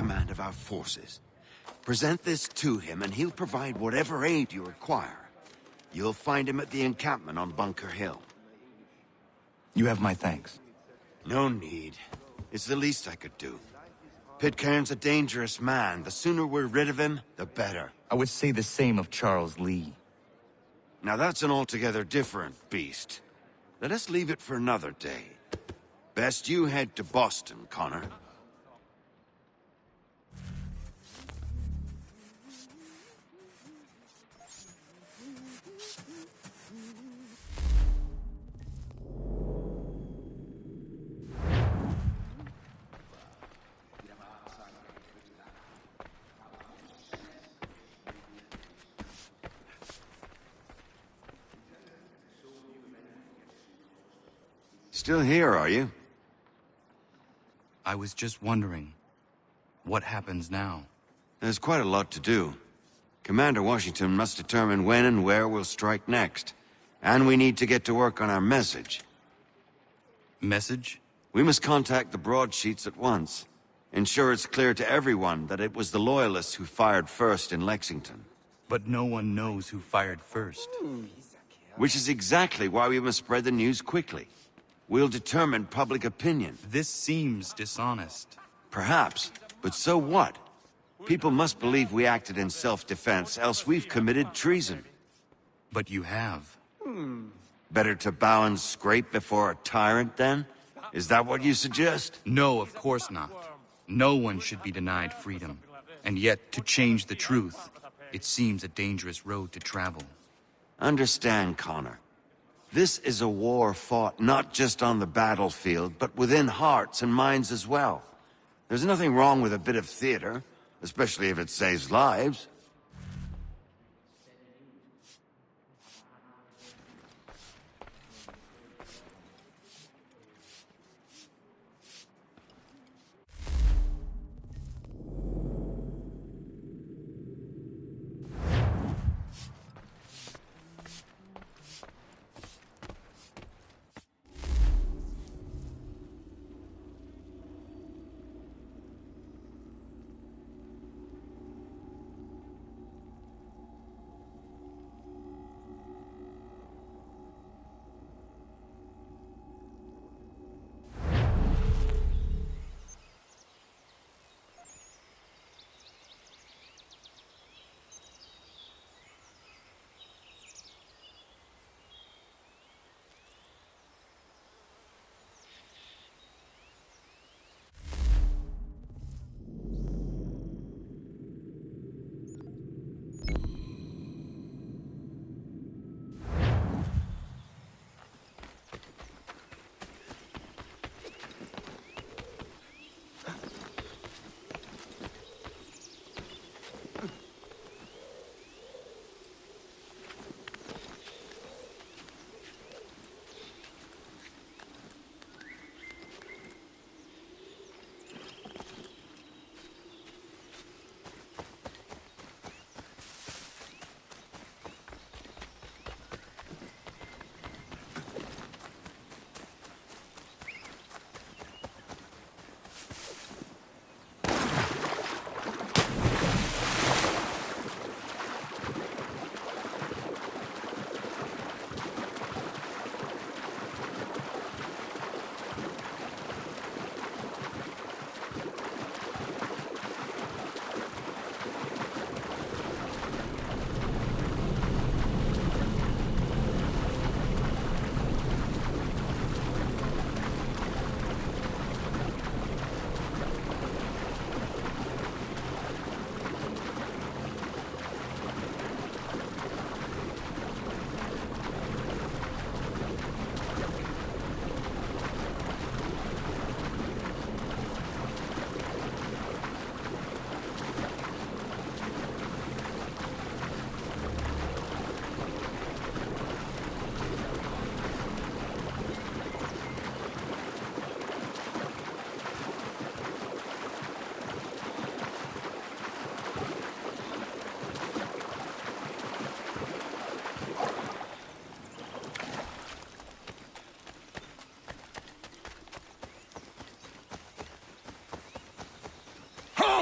command of our forces. Present this to him, and he'll provide whatever aid you require. You'll find him at the encampment on Bunker Hill. You have my thanks. No need. It's the least I could do. Pitcairn's a dangerous man. The sooner we're rid of him, the better. I would say the same of Charles Lee. Now that's an altogether different beast. Let us leave it for another day. Best you head to Boston, Connor. Still here, are you? I was just wondering, what happens now? There's quite a lot to do. Commander Washington must determine when and where we'll strike next. And we need to get to work on our message. Message? We must contact the broadsheets at once. Ensure it's clear to everyone that it was the Loyalists who fired first in Lexington. But no one knows who fired first. Which is exactly why we must spread the news quickly. We'll determine public opinion. This seems dishonest. Perhaps, but so what? People must believe we acted in self-defense, else we've committed treason. But you have. Better to bow and scrape before a tyrant, then? Is that what you suggest? No, of course not. No one should be denied freedom. And yet, to change the truth, it seems a dangerous road to travel. Understand, Connor. This is a war fought not just on the battlefield, but within hearts and minds as well. There's nothing wrong with a bit of theater, especially if it saves lives.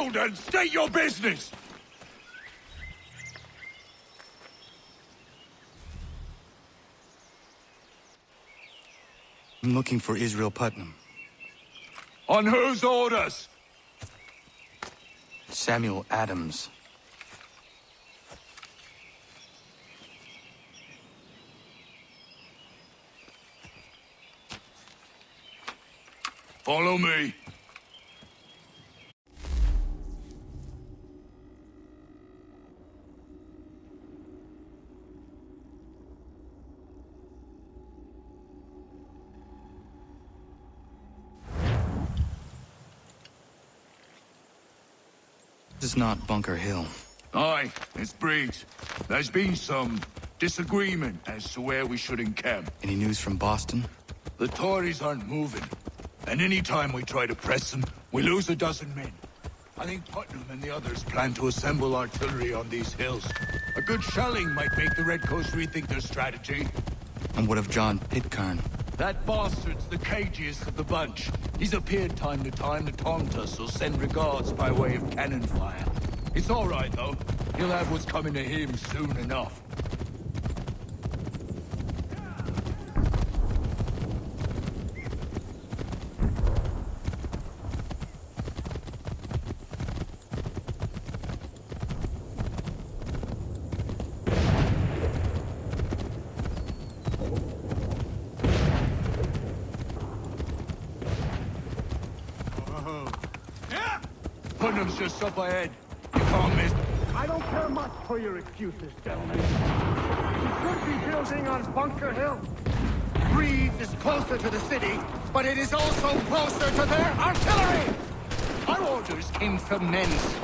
shield and state your business! I'm looking for Israel Putnam. On whose orders? Samuel Adams. Follow me. This is not Bunker Hill. Aye, it's Breach. There's been some disagreement as to where we should encamp. Any news from Boston? The Tories aren't moving, and any time we try to press them, we lose a dozen men. I think Putnam and the others plan to assemble artillery on these hills. A good shelling might make the Redcoats rethink their strategy. And what of John Pitcairn? That bastard's the cagiest of the bunch. He's appeared time to taunt us or send regards by way of cannon fire. It's all right, though. He'll have what's coming to him soon enough. Putnam's just up ahead. You can't miss. I don't care much for your excuses, gentlemen. We should be building on Bunker Hill. Breeze is closer to the city, but it is also closer to their artillery! Our orders came from Men's.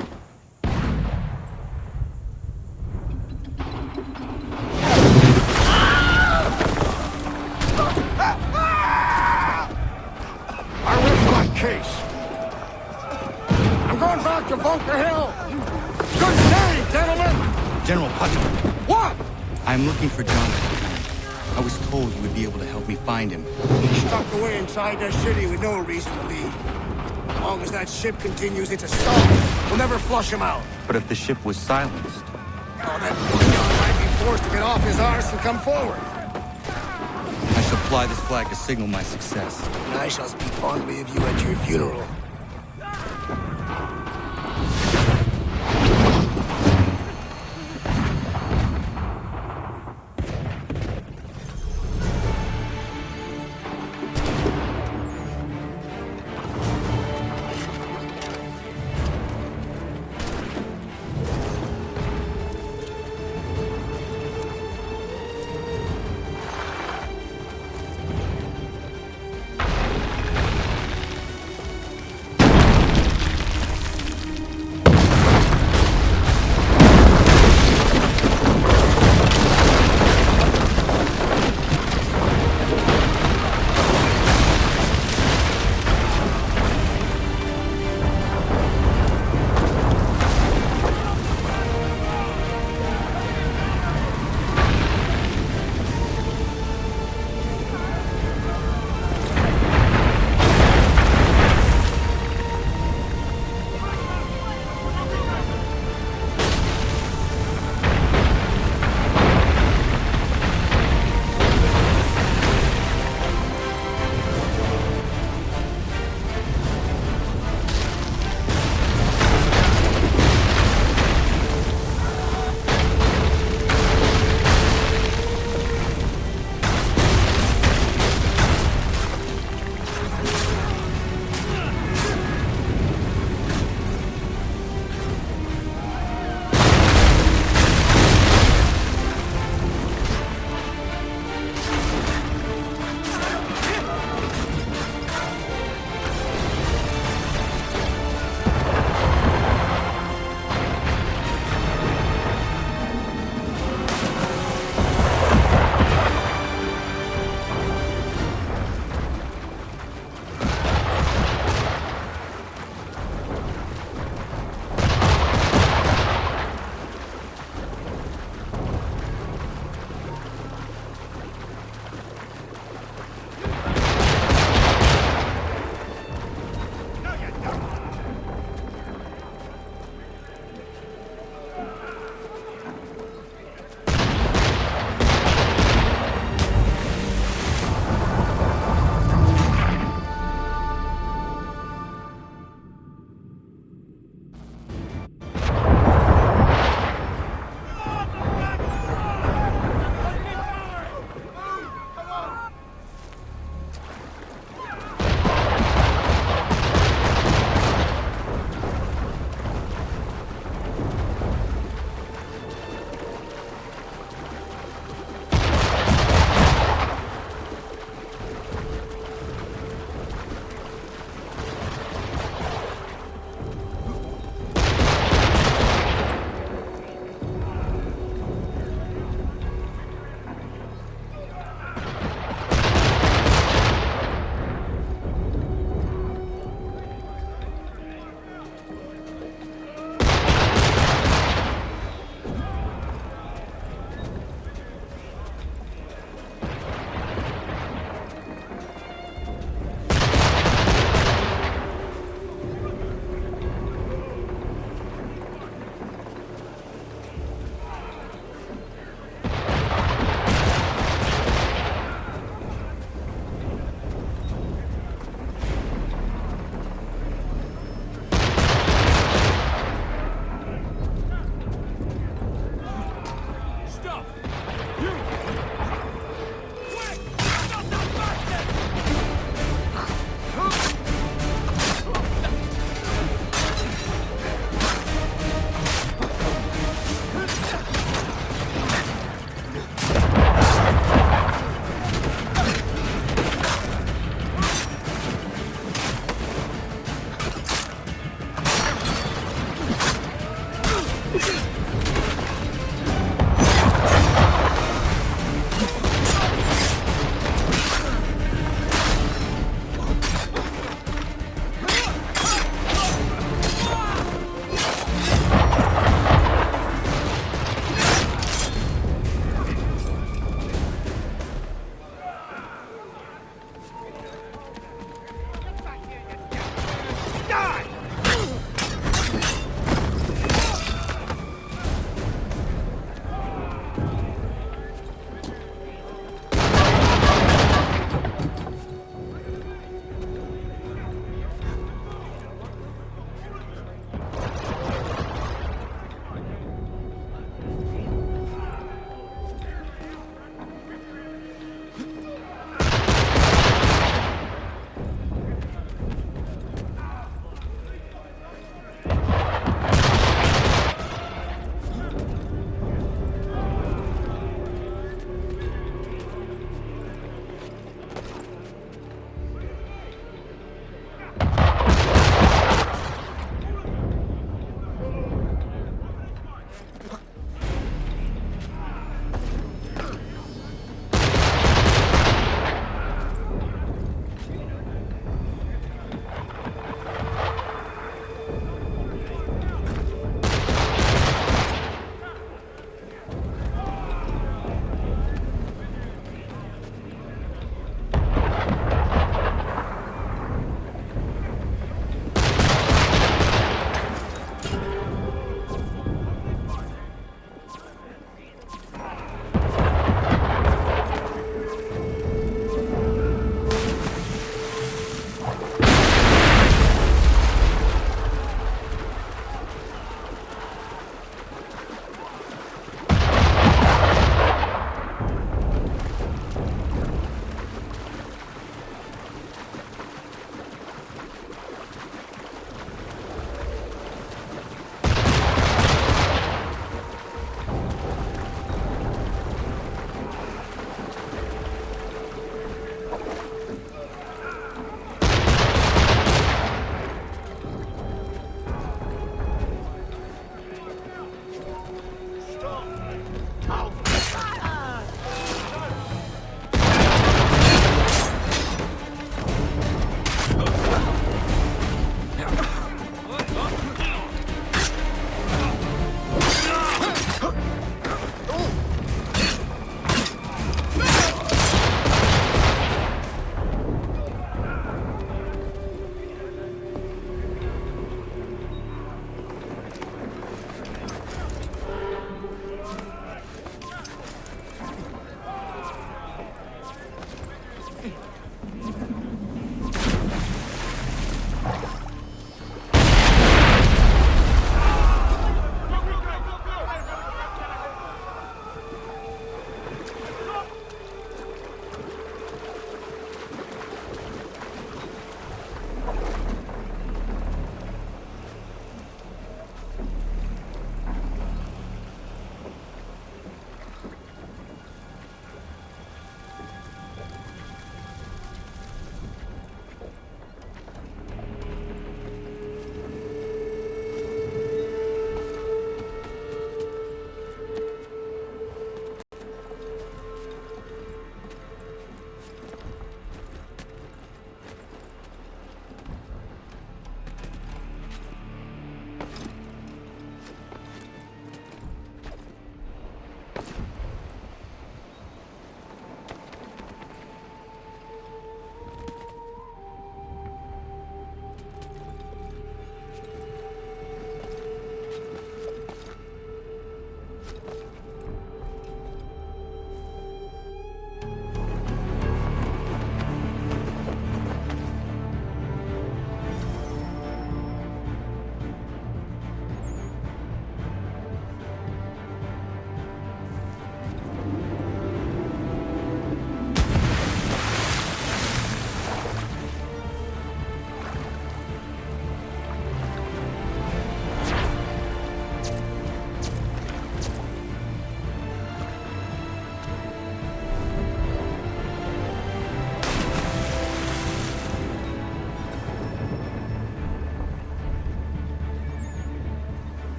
I rest my case. I'm going back to Bunker Hill. Good day, gentlemen! General Putnam. What? I'm looking for John Pitcairn. I was told you would be able to help me find him. He's stuck away inside their city with no reason to leave. As long as that ship continues its assault, we'll never flush him out. But if the ship was silenced... Oh, that poor guy might be forced to get off his arse and come forward. I shall fly this flag to signal my success. And I shall speak fondly of you at your funeral.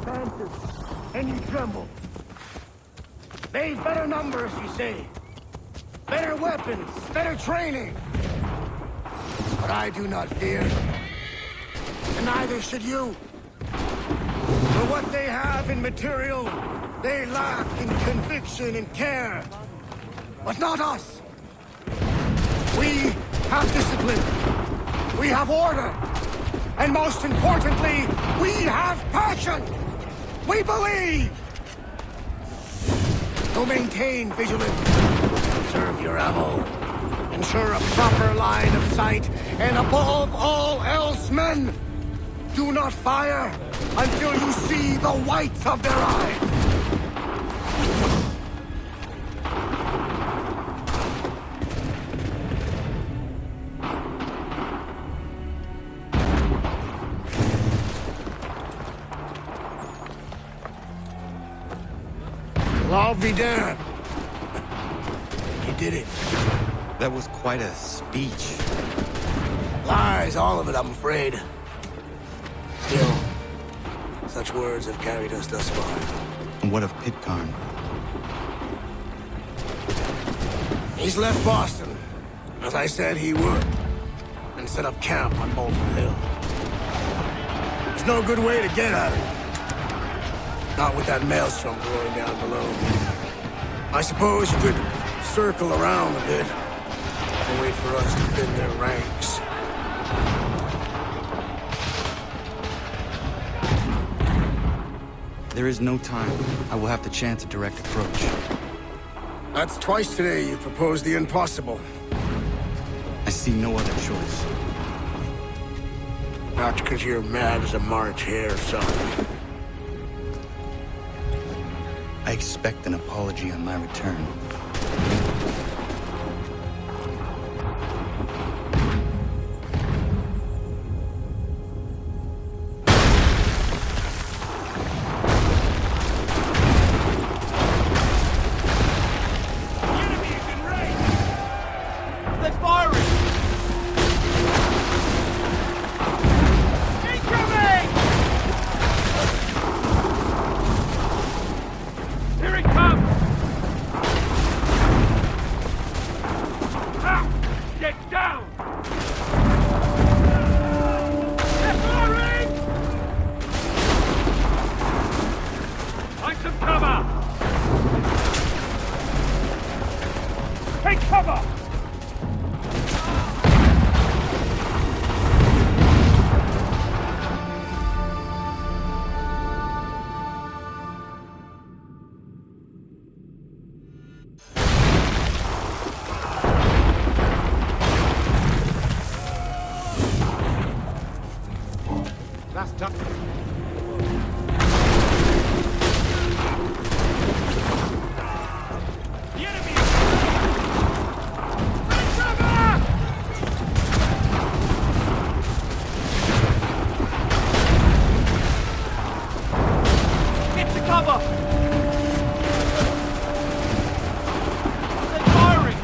advances, and you tremble. They've better numbers, you say. Better weapons, better training. But I do not fear. And neither should you. For what they have in material, they lack in conviction and care. But not us. We have discipline. We have order. And most importantly, we have passion. We believe. So maintain vigilance. Conserve your ammo. Ensure a proper line of sight. And above all else, men, do not fire until you see the whites of their eyes. Well, I'll be damned. You did it. That was quite a speech. Lies, all of it, I'm afraid. Still, such words have carried us thus far. And what of Pitcairn? He's left Boston, as I said he would, and set up camp on Molten Hill. There's no good way to get at him. Not with that maelstrom roaring down below. I suppose you could circle around a bit and wait for us to thin their ranks. There is no time. I will have to chance a direct approach. That's twice today you've proposed the impossible. I see no other choice. Not because you're mad as a March hare, son. I expect an apology on my return. Last time. The enemy is... Take cover! Get to cover! They're firing!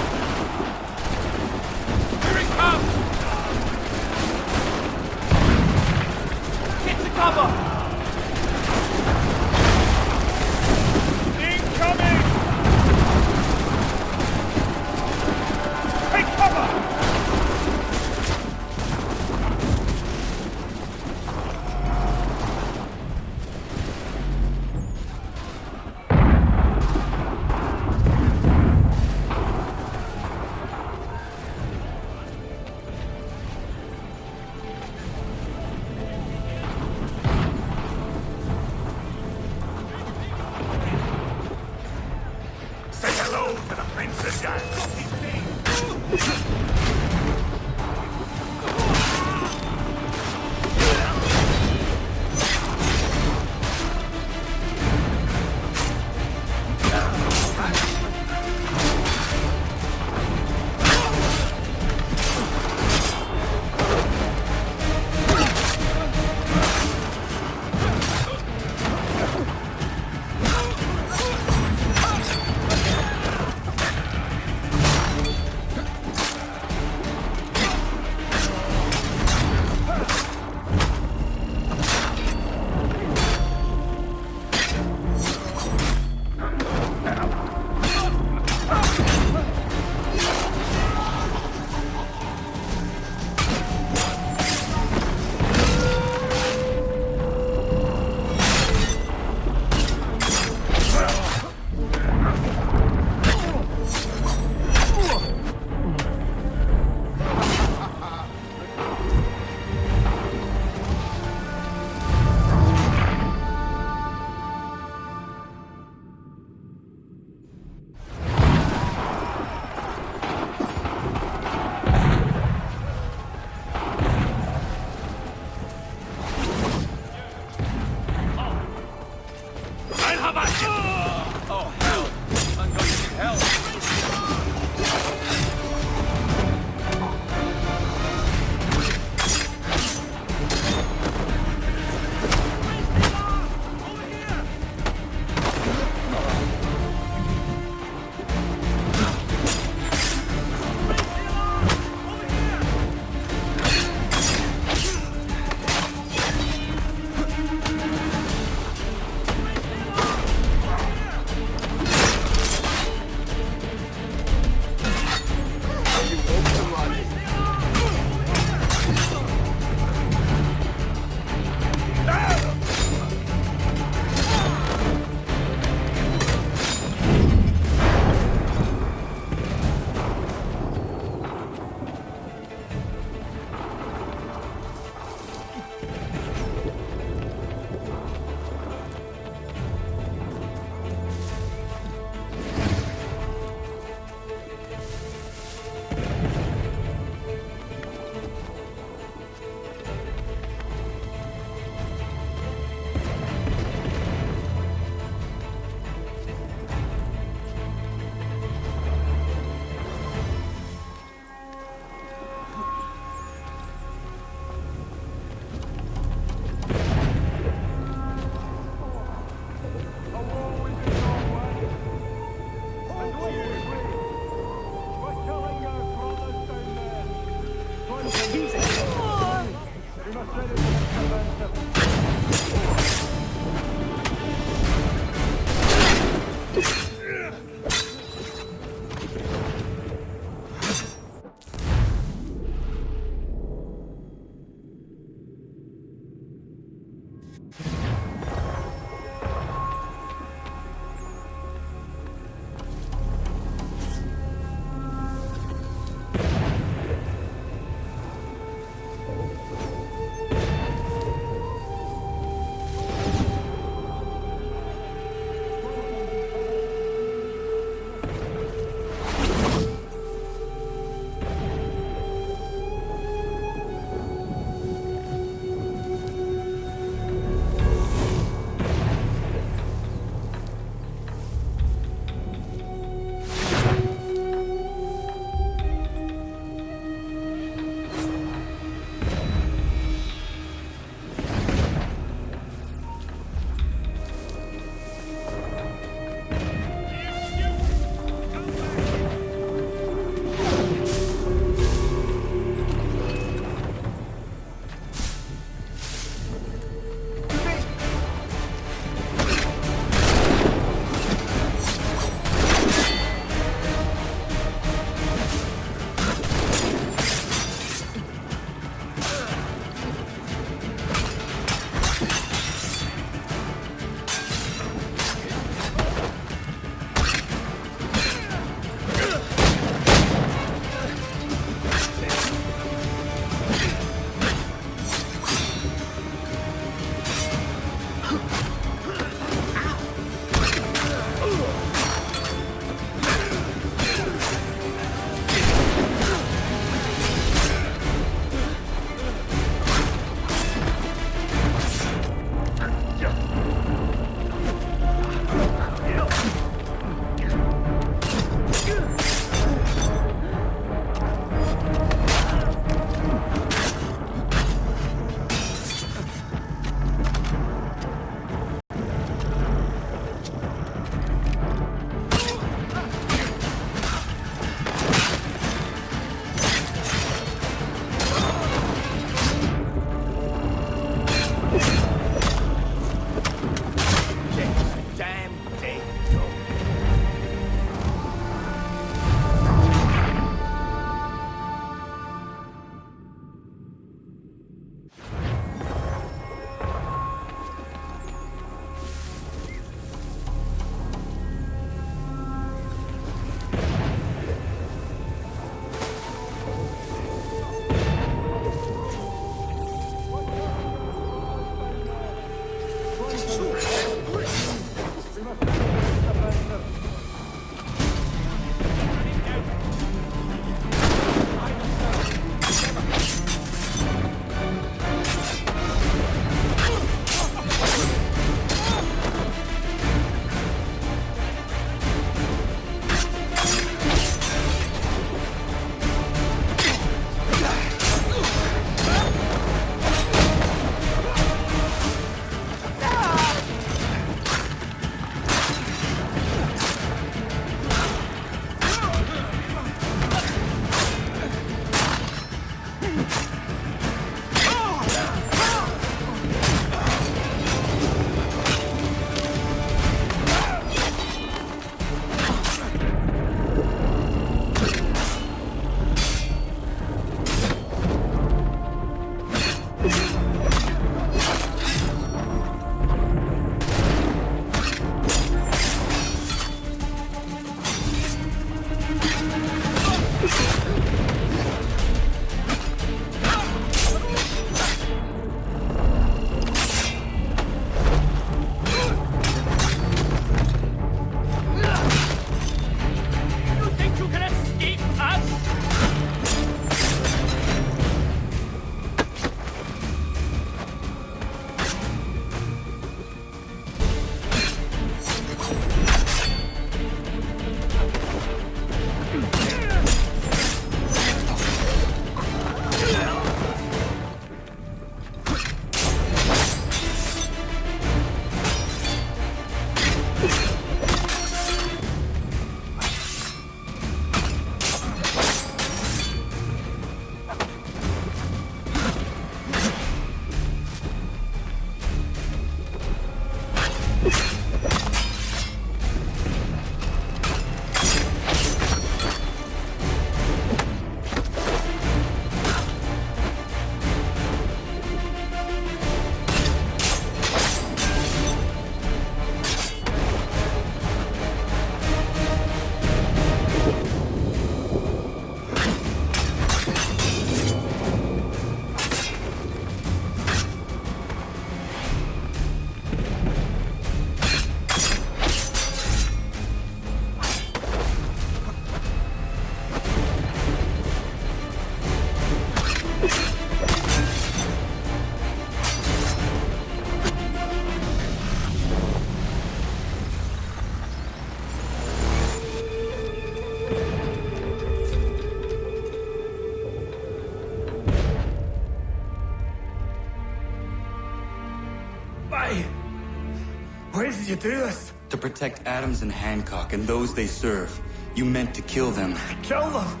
Why did you do this? To protect Adams and Hancock and those they serve. You meant to kill them. Kill them?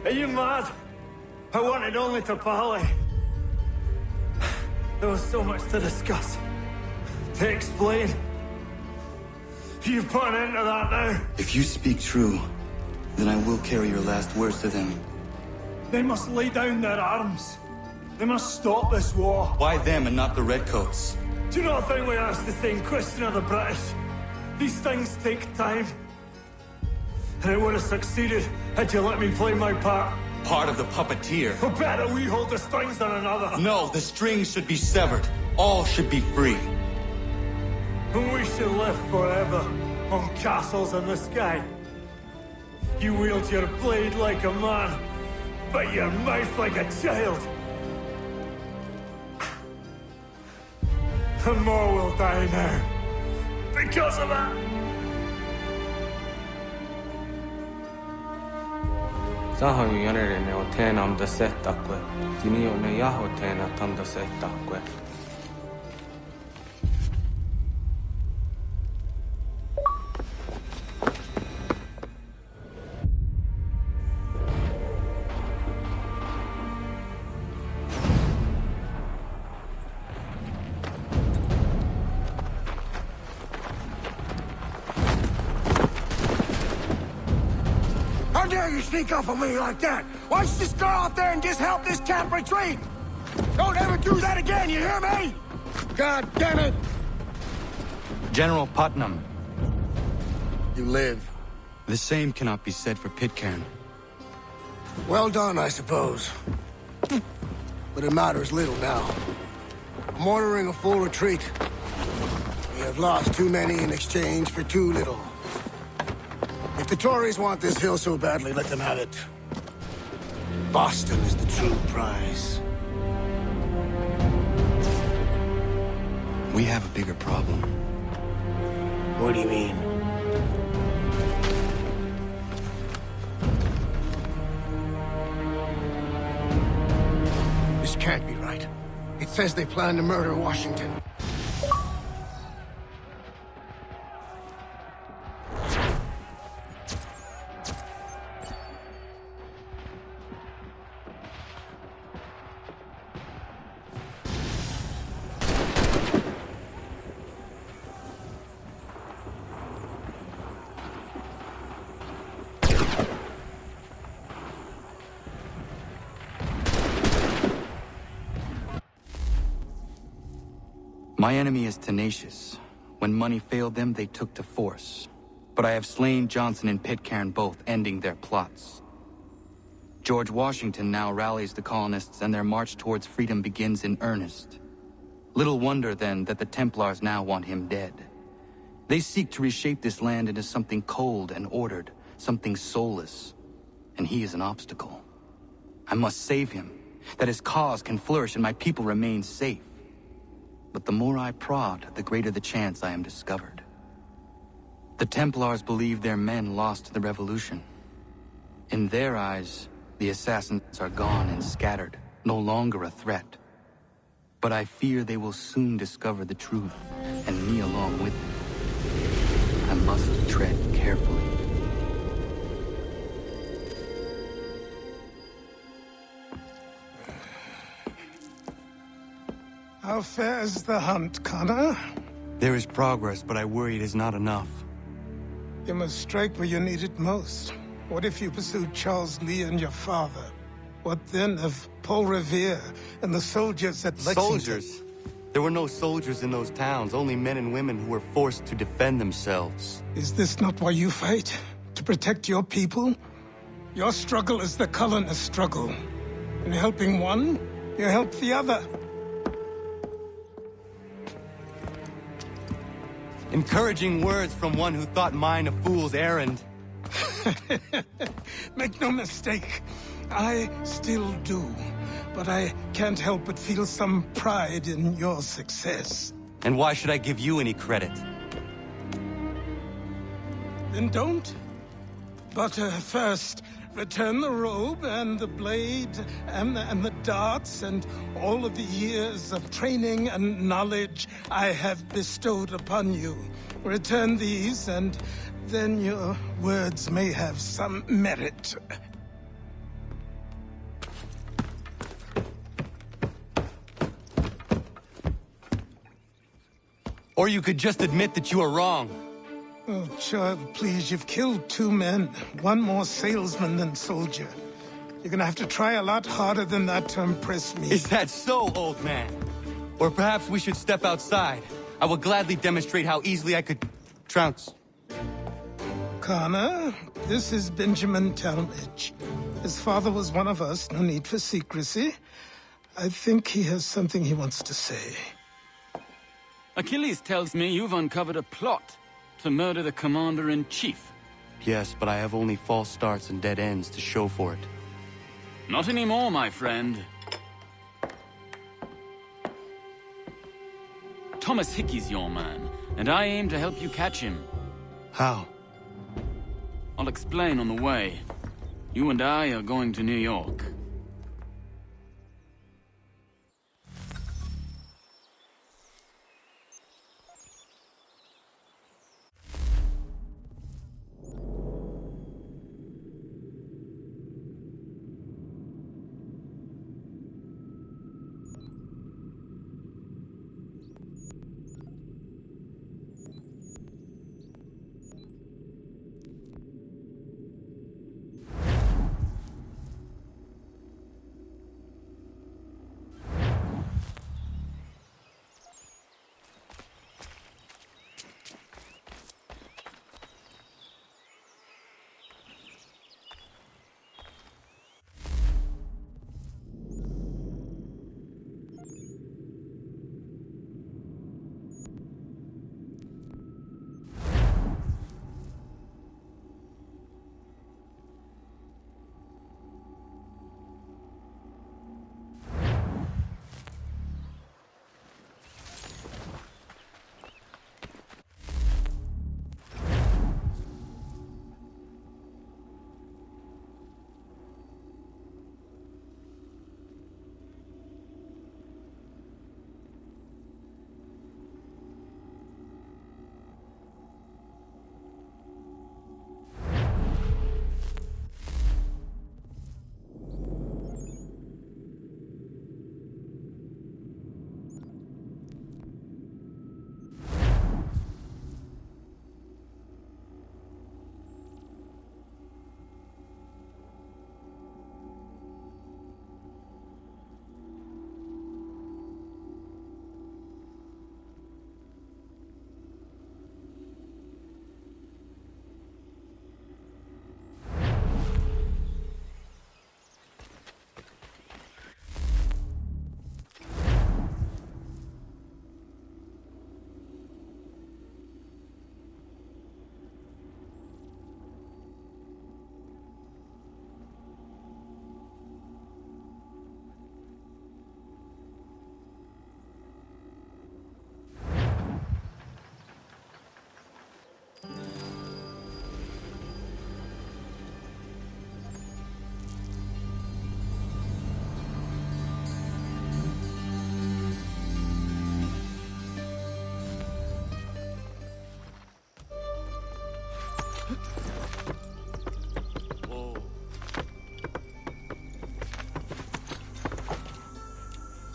Are you mad? I wanted only to parley. There was so much to discuss, to explain. You've put an end to that now. If you speak true, then I will carry your last words to them. They must lay down their arms. They must stop this war. Why them and not the Redcoats? Do you not think we asked the same question of the British? These things take time. And it would have succeeded had you let me play my part. Part of the puppeteer. Or better, we hold the strings than another. No, the strings should be severed. All should be free. And we should live forever on castles in the sky. You wield your blade like a man, but your mouth like a child. And more will die now. Because of that. Sahoin järjeni on teenam da settakwe. Tini on ne jaho teena tanda settakwe. How dare you sneak up on me like that? Why don't you just go out there and just help this camp retreat? Don't ever do that again, you hear me? God damn it! General Putnam. You live. The same cannot be said for Pitcairn. Well done, I suppose. But it matters little now. I'm ordering a full retreat. We have lost too many in exchange for too little. If the Tories want this hill so badly, let them have it. Boston is the true prize. We have a bigger problem. What do you mean? This can't be right. It says they plan to murder Washington. My enemy is tenacious. When money failed them, they took to force. But I have slain Johnson and Pitcairn both, ending their plots. George Washington now rallies the colonists, and their march towards freedom begins in earnest. Little wonder, then, that the Templars now want him dead. They seek to reshape this land into something cold and ordered, something soulless. And he is an obstacle. I must save him, that his cause can flourish and my people remain safe. But the more I prod, the greater the chance I am discovered. The Templars believe their men lost the revolution. In their eyes, the assassins are gone and scattered, no longer a threat. But I fear they will soon discover the truth, and me along with them. I must tread carefully. How fares the hunt, Connor? There is progress, but I worry it is not enough. You must strike where you need it most. What if you pursued Charles Lee and your father? What then of Paul Revere and the soldiers at Lexington? Soldiers? There were no soldiers in those towns, only men and women who were forced to defend themselves. Is this not why you fight? To protect your people? Your struggle is the colonist struggle. In helping one, you help the other. Encouraging words from one who thought mine a fool's errand. Make no mistake, I still do. But I can't help but feel some pride in your success. And why should I give you any credit? Then don't. But first, return the robe and the blade and the darts and all of the years of training and knowledge I have bestowed upon you. Return these, and then your words may have some merit. Or you could just admit that you are wrong. Oh, child, please, you've killed 2 men. One more salesman than soldier. You're gonna have to try a lot harder than that to impress me. Is that so, old man? Or perhaps we should step outside. I will gladly demonstrate how easily I could trounce. Connor, this is Benjamin Talmadge. His father was one of us, no need for secrecy. I think he has something he wants to say. Achilles tells me you've uncovered a plot to murder the Commander-in-Chief. Yes, but I have only false starts and dead ends to show for it. Not anymore, my friend. Thomas Hickey's your man, and I aim to help you catch him. How? I'll explain on the way. You and I are going to New York.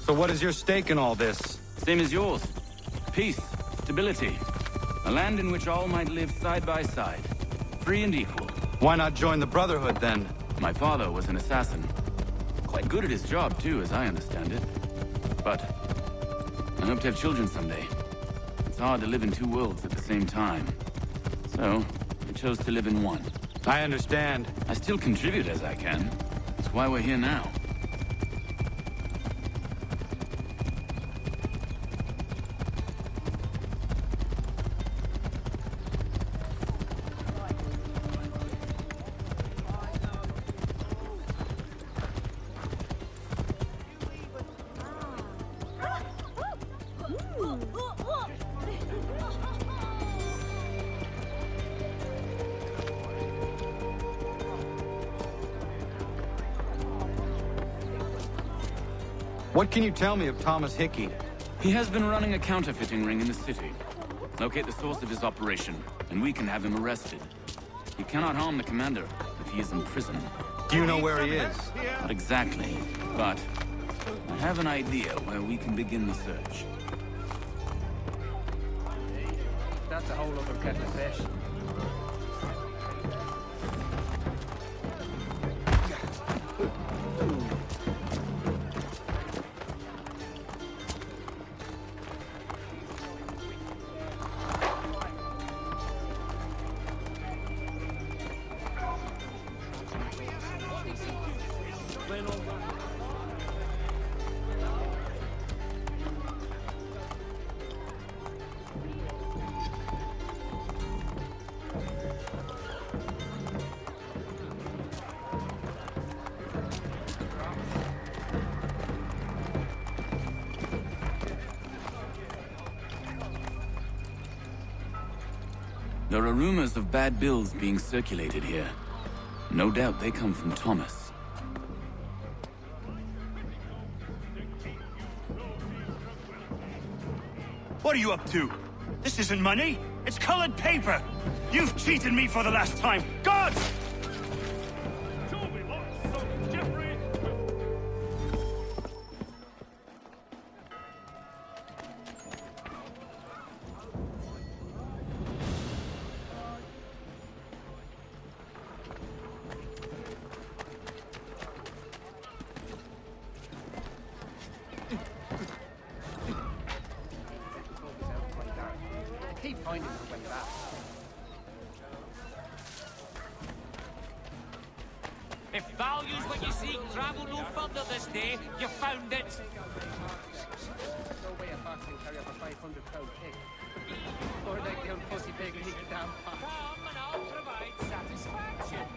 So what is your stake in all this? Same as yours. Peace, stability. A land in which all might live side by side. Free and equal. Why not join the Brotherhood, then? My father was an assassin. Quite good at his job, too, as I understand it. But I hope to have children someday. It's hard to live in two worlds at the same time. So, I chose to live in one. I understand. I still contribute as I can. That's why we're here now. What can you tell me of Thomas Hickey? He has been running a counterfeiting ring in the city. Locate the source of his operation, and we can have him arrested. He cannot harm the commander if he is in prison. Do you know where he is? Not exactly, but I have an idea where we can begin the search. That's a whole other kettle of fish. There are rumors of bad bills being circulated here. No doubt they come from Thomas. What are you up to? This isn't money. It's colored paper. You've cheated me for the last time. Gods! Keep finding them when you're out. If value's what you seek, travel no further this day. You found it. No way a fox can carry up a 500-pound pig. Or like the old pussy pig and eat the damn pot. Come and I'll provide satisfaction.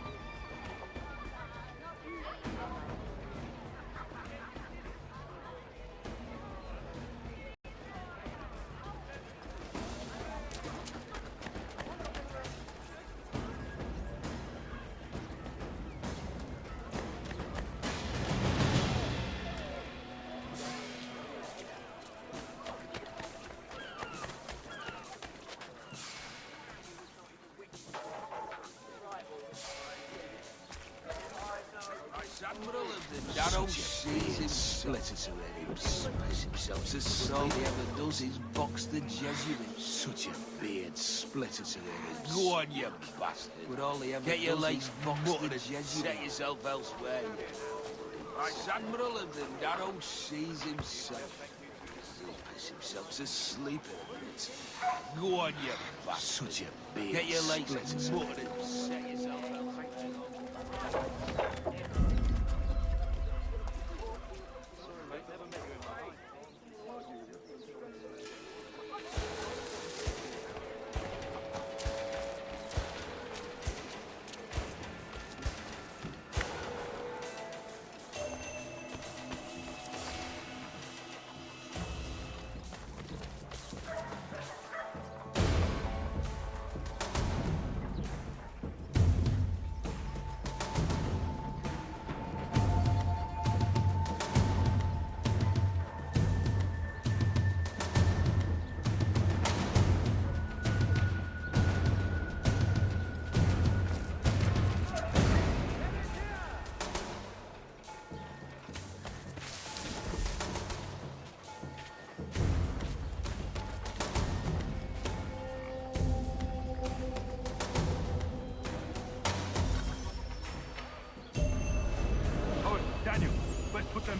Admiral of the narrow seas him split it already. Piss himself as all he ever does is box the Jesuits. Such a beard, split it already. Go on, you bastard. But all he ever get your legs box the Jesuits. Set yourself elsewhere. Vice Admiral of the narrow seas himself. Piss himself asleep in a minute. Go on, you bastard. Such a beard. Get your legs split it already. Set yourself elsewhere.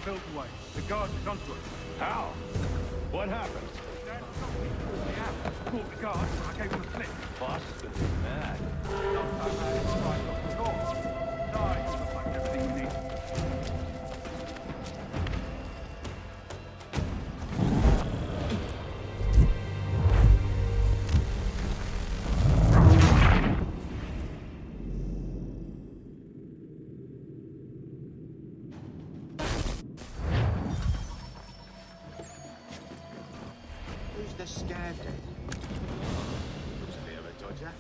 bills away. The guards is onto us. How? What happened? Caught the guards, I gave them a slip. Boss is gonna be mad. Not so bad, it's right off the door. Besides, looks like everything we need. Who's the scared head? Looks a bit of a dodger.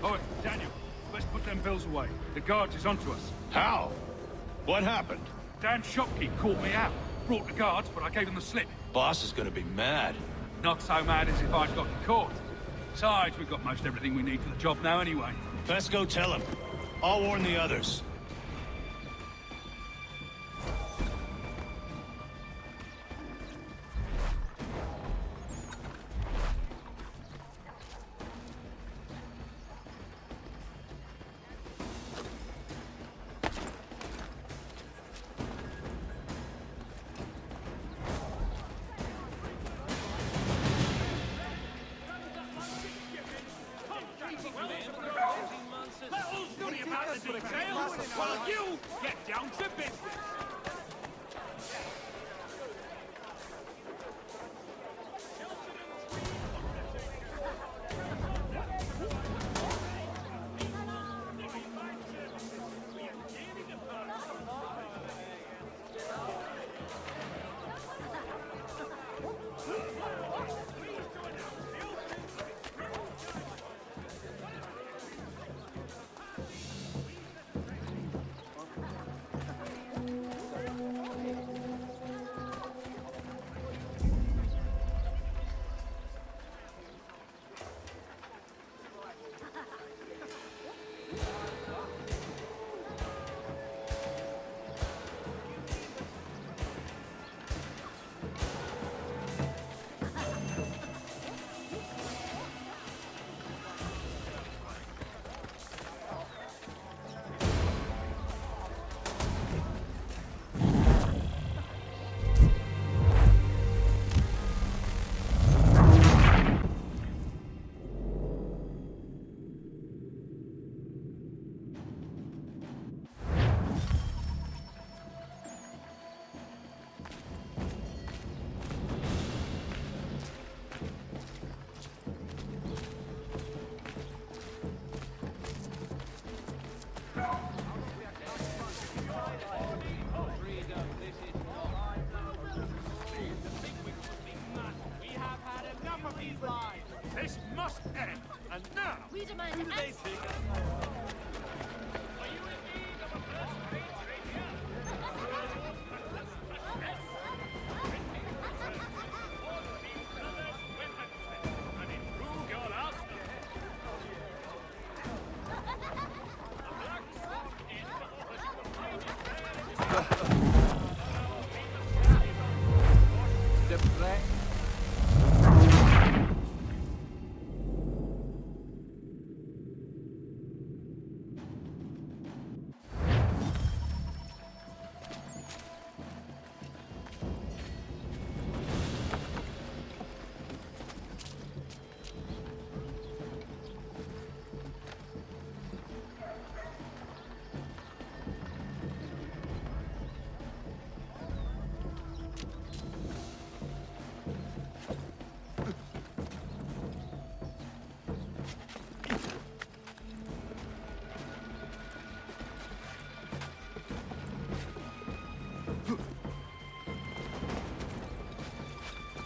Oi, Daniel, let's put them bills away. The guards is onto us. How? What happened? Dan Shopkeep caught me out. Brought the guards, but I gave them the slip. Boss is gonna be mad. Not so mad as if I'd gotten caught. Besides, we've got most everything we need for the job now anyway. Let's go tell him. I'll warn the others. While you get down to business. This must end. And now, We demand who do they answers. think? Are you in need of a first rate radio? And improve your outfit. The threat.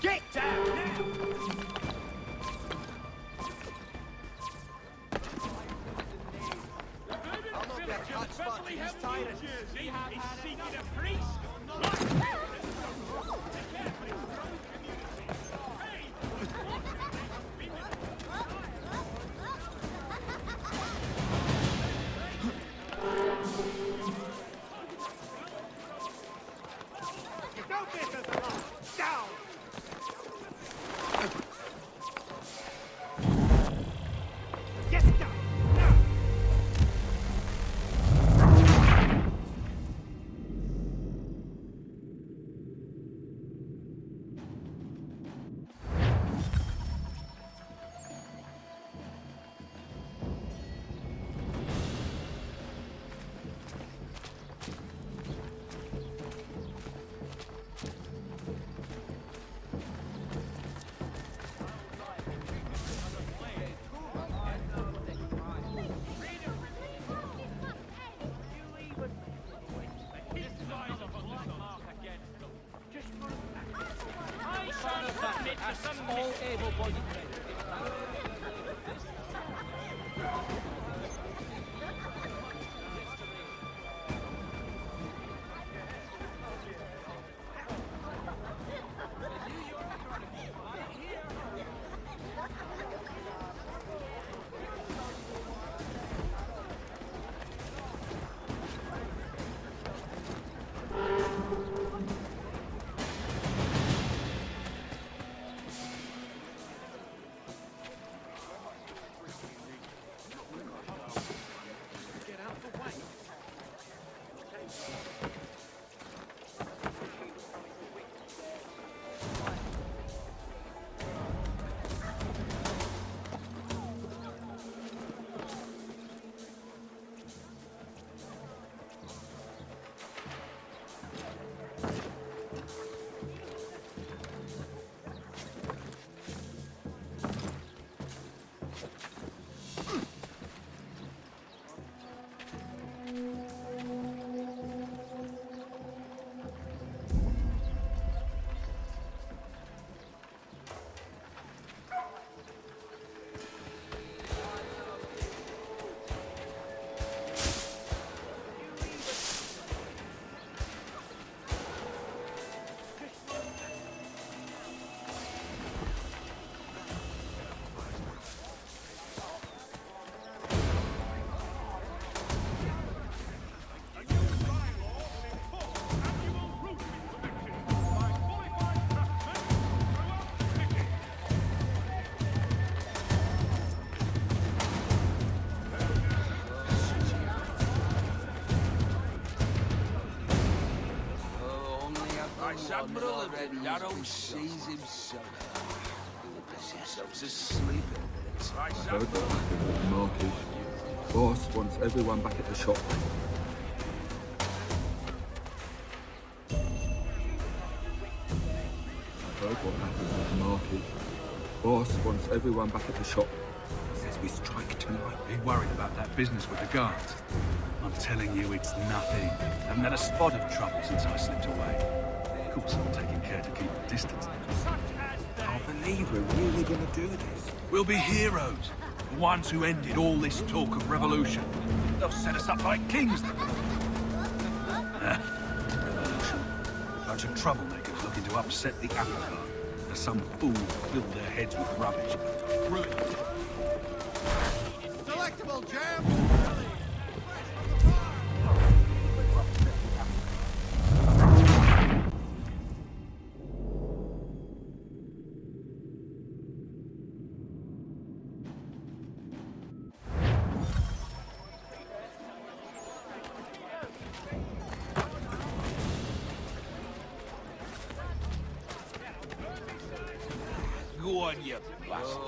Get down now! Down! Admiral and Yarrow sees himself. Bless himself asleep. I heard what happened with the market. Boss wants everyone back at the shop. I heard what happened with the market. Boss wants everyone back at the shop. Says we strike tonight. Been worried about that business with the guards. I'm telling you, it's nothing. Haven't had a spot of trouble since I slipped away. Of course, I'm taking care to keep the distance. Can't believe we're really going to do this. We'll be heroes. The ones who ended all this talk of revolution. They'll set us up like kings. Revolution. A bunch of troublemakers looking to upset the apple cart. There's some fool filled their heads with rubbish. Brilliant. Delectable jam! Go on, you bastard.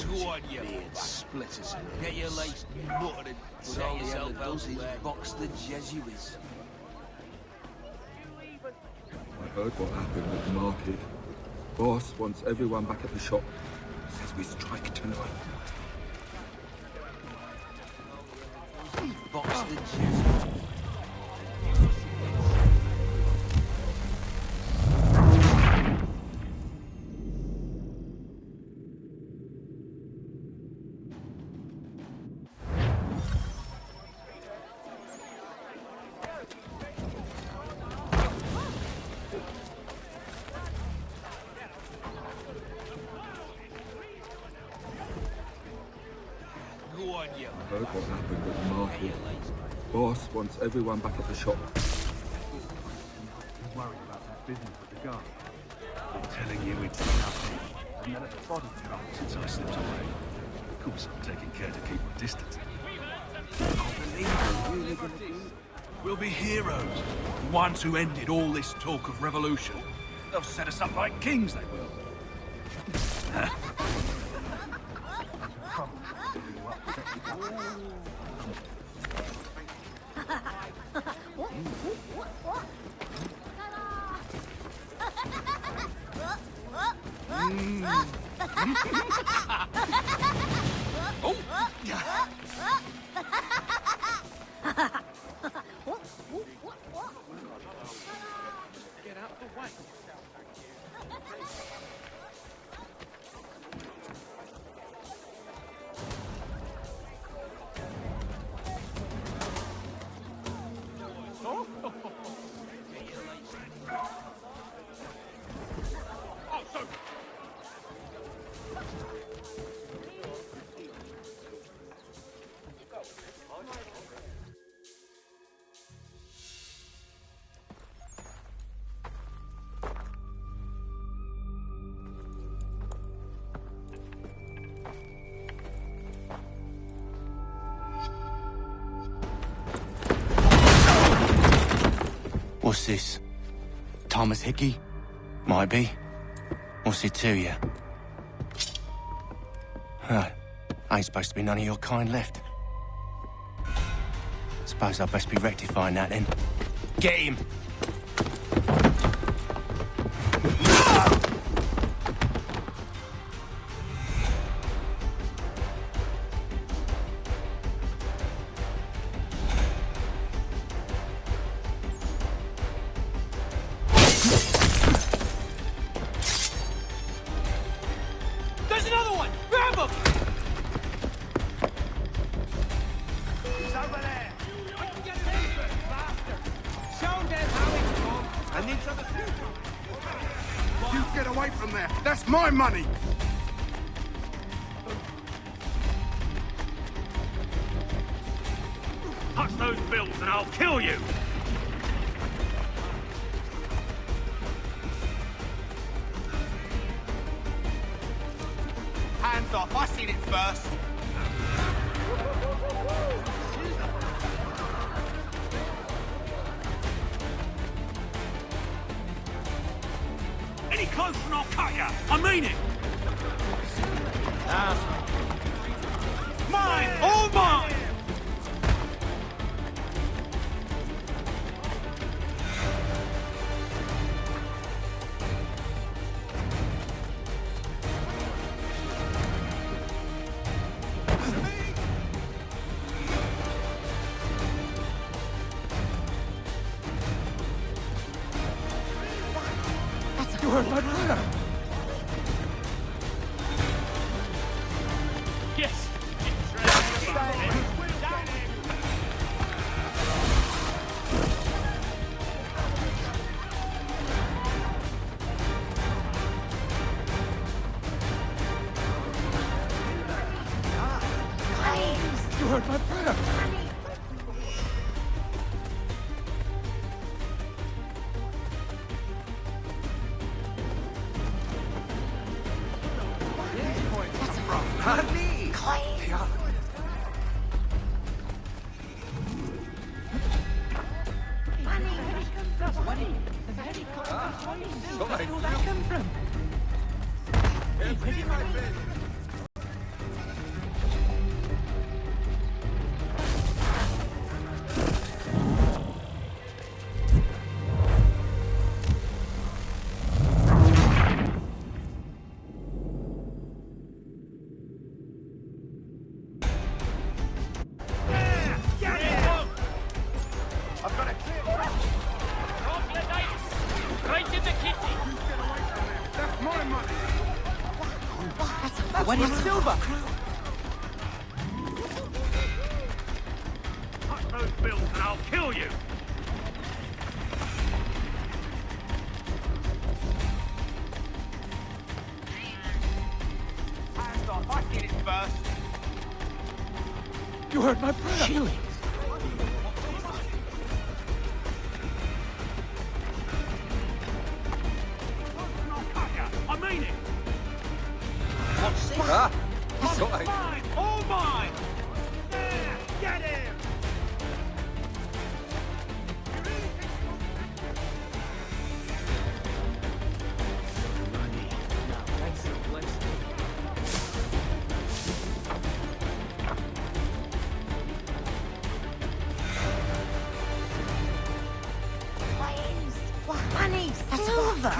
Go on, you splitters. Get your legs buttered and set yourself else is box the Jesuits. I heard what happened with the market. Boss wants everyone back at the shop. Says we strike tonight. Box the Jesuits. I heard what happened with the market. Boss wants everyone back at the shop. I'm worried about that business with the guards. I'm telling you, it's nothing. I've had a spot of trouble since I slipped away. Of course, I'm taking care to keep my distance. Can't believe we're really going to do this. We'll be heroes. The ones who ended all this talk of revolution. They'll set us up like kings, they will. Get out of the way. What's this? Thomas Hickey? Might be. What's it to you? Right. Ain't supposed to be none of your kind left. Suppose I'd best be rectifying that then. Get him! There's another one! Grab him! He's over there! I can get him in, bastard! Show them how it's done! I need some assistance! You get away from there! That's my money! Touch those bills and I'll kill you! Hands off! I seen it first! Any closer and I'll cut you! I mean it! Mine! All mine! You heard my prayer! Yes! You heard my prayer! What is silver? Touch those bills and I'll kill you! Hands off! I seen it first! You heard my prayer! Chilling. I mean it! What's this? Mine! All mine! There! Get him! Money, silver.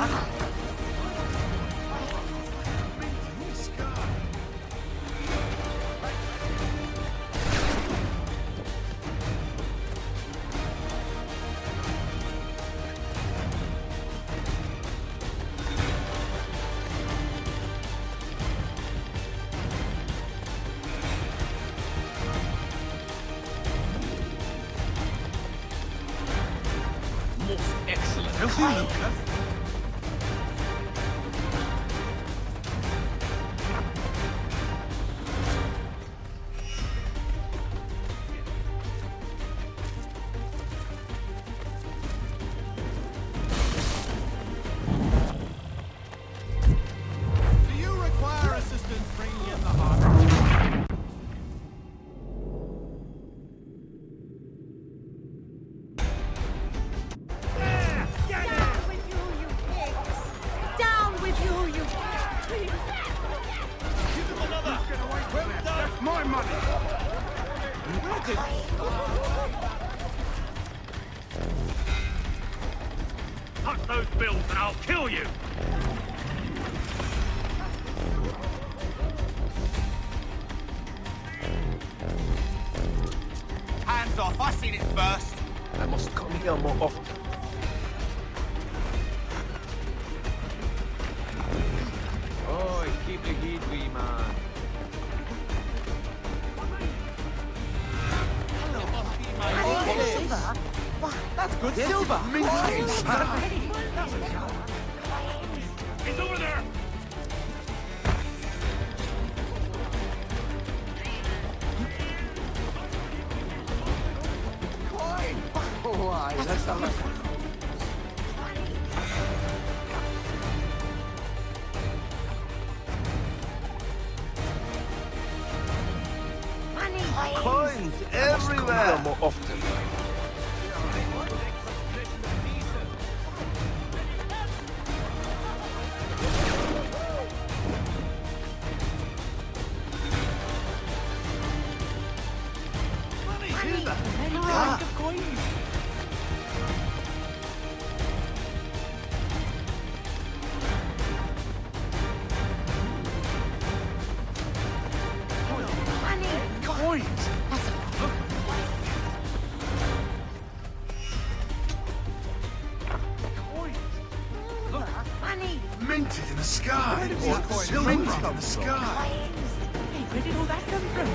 Excellent. Do you require assistance bringing in the harbor? There! spotted! Touch those bills and I'll kill you! Hands off, I seen it first! I must come here more often. Oi, keep the heat, wee man. Silver? Why, that's good silver. He's over there! Why, let's have a... Coins everywhere! More often. Minted in the sky! Silver in the sky! Hey, where did all that come from?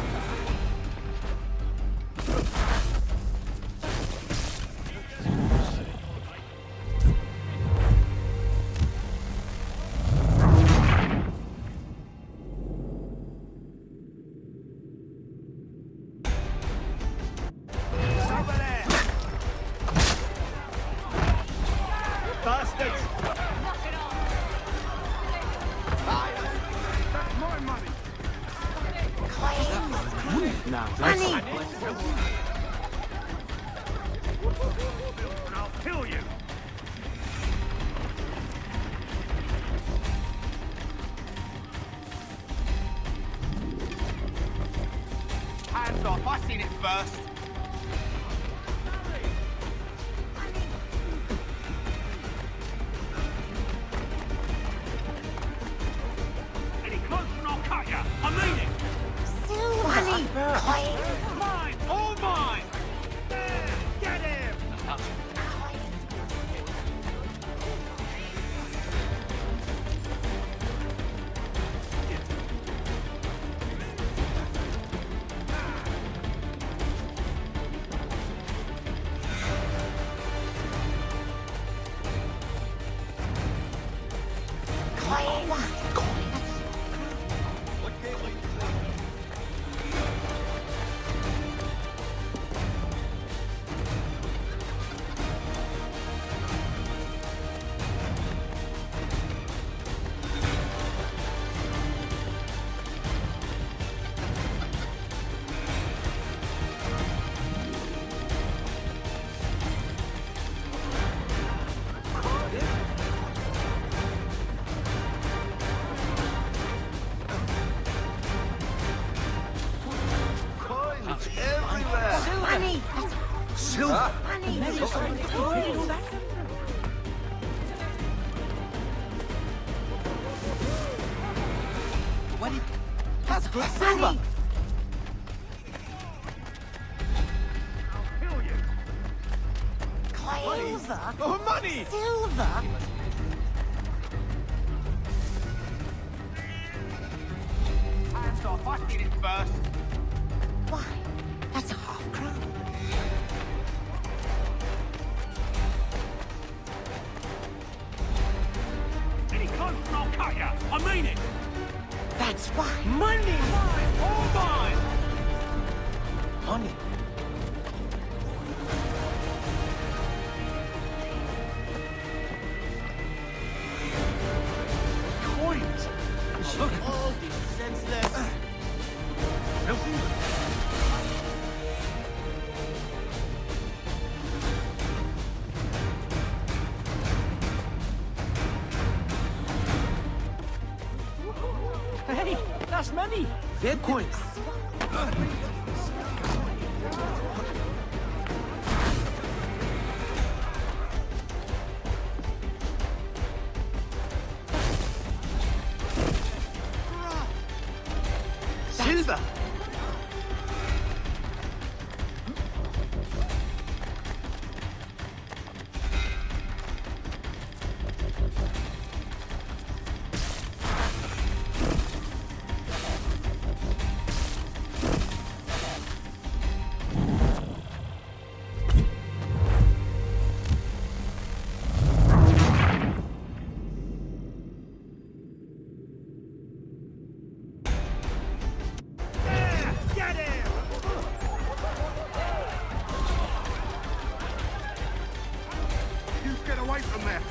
Bastards! Money! And I'll kill you! Hands off, I seen it first! Any closer and I'll cut ya! I mean it! Money! Mine! All mine! There! Get him! Coins everywhere! Money! Silver! Money! Where did all that come from? What did... That's good silver! I'll kill you! Silver? Oh, money! Silver? Hands off, I seen it first! Why, that's a half crown. Any closer and I'll cut ya! I mean it! That's why. Money! Mine! All mine! Money. Coins! Look! All these senseless! Hey, that's money. They're coins. Silver!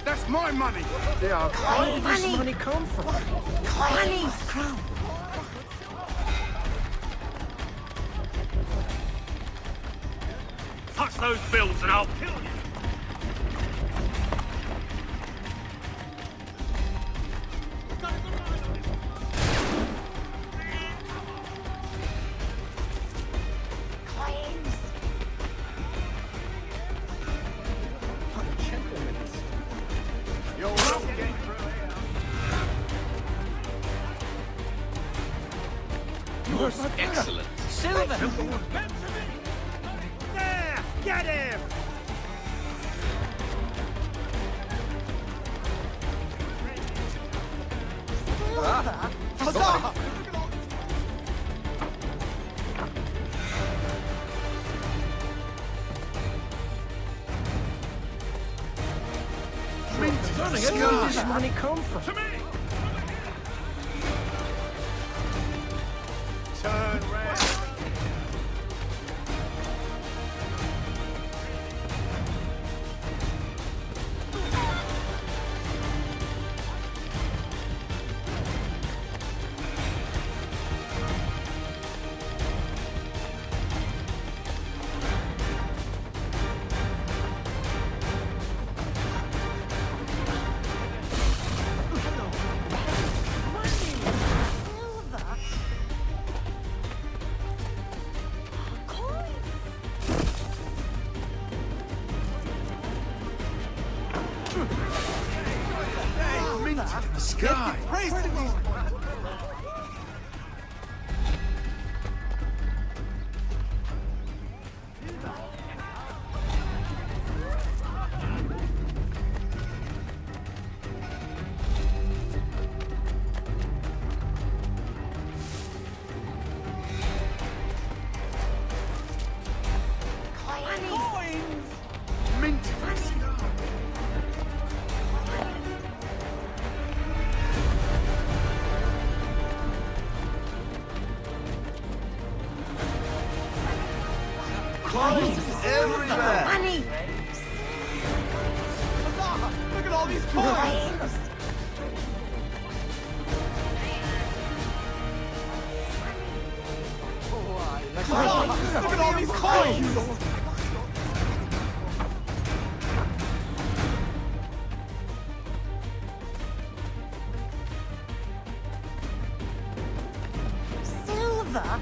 That's my money! Yeah. Where did this money come from? Money! Crown! Touch those bills and I'll kill you! Excellent. Silver! There! Get him! Huzzah! Where did this money come from? To me! Turn round. Sky! Everywhere! Money! Look at all these coins! Look at all these coins! Silver?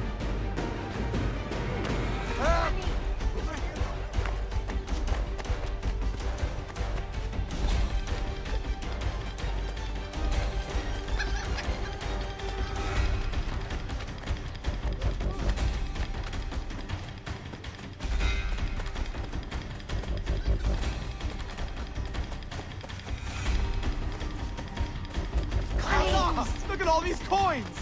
Look at all these coins!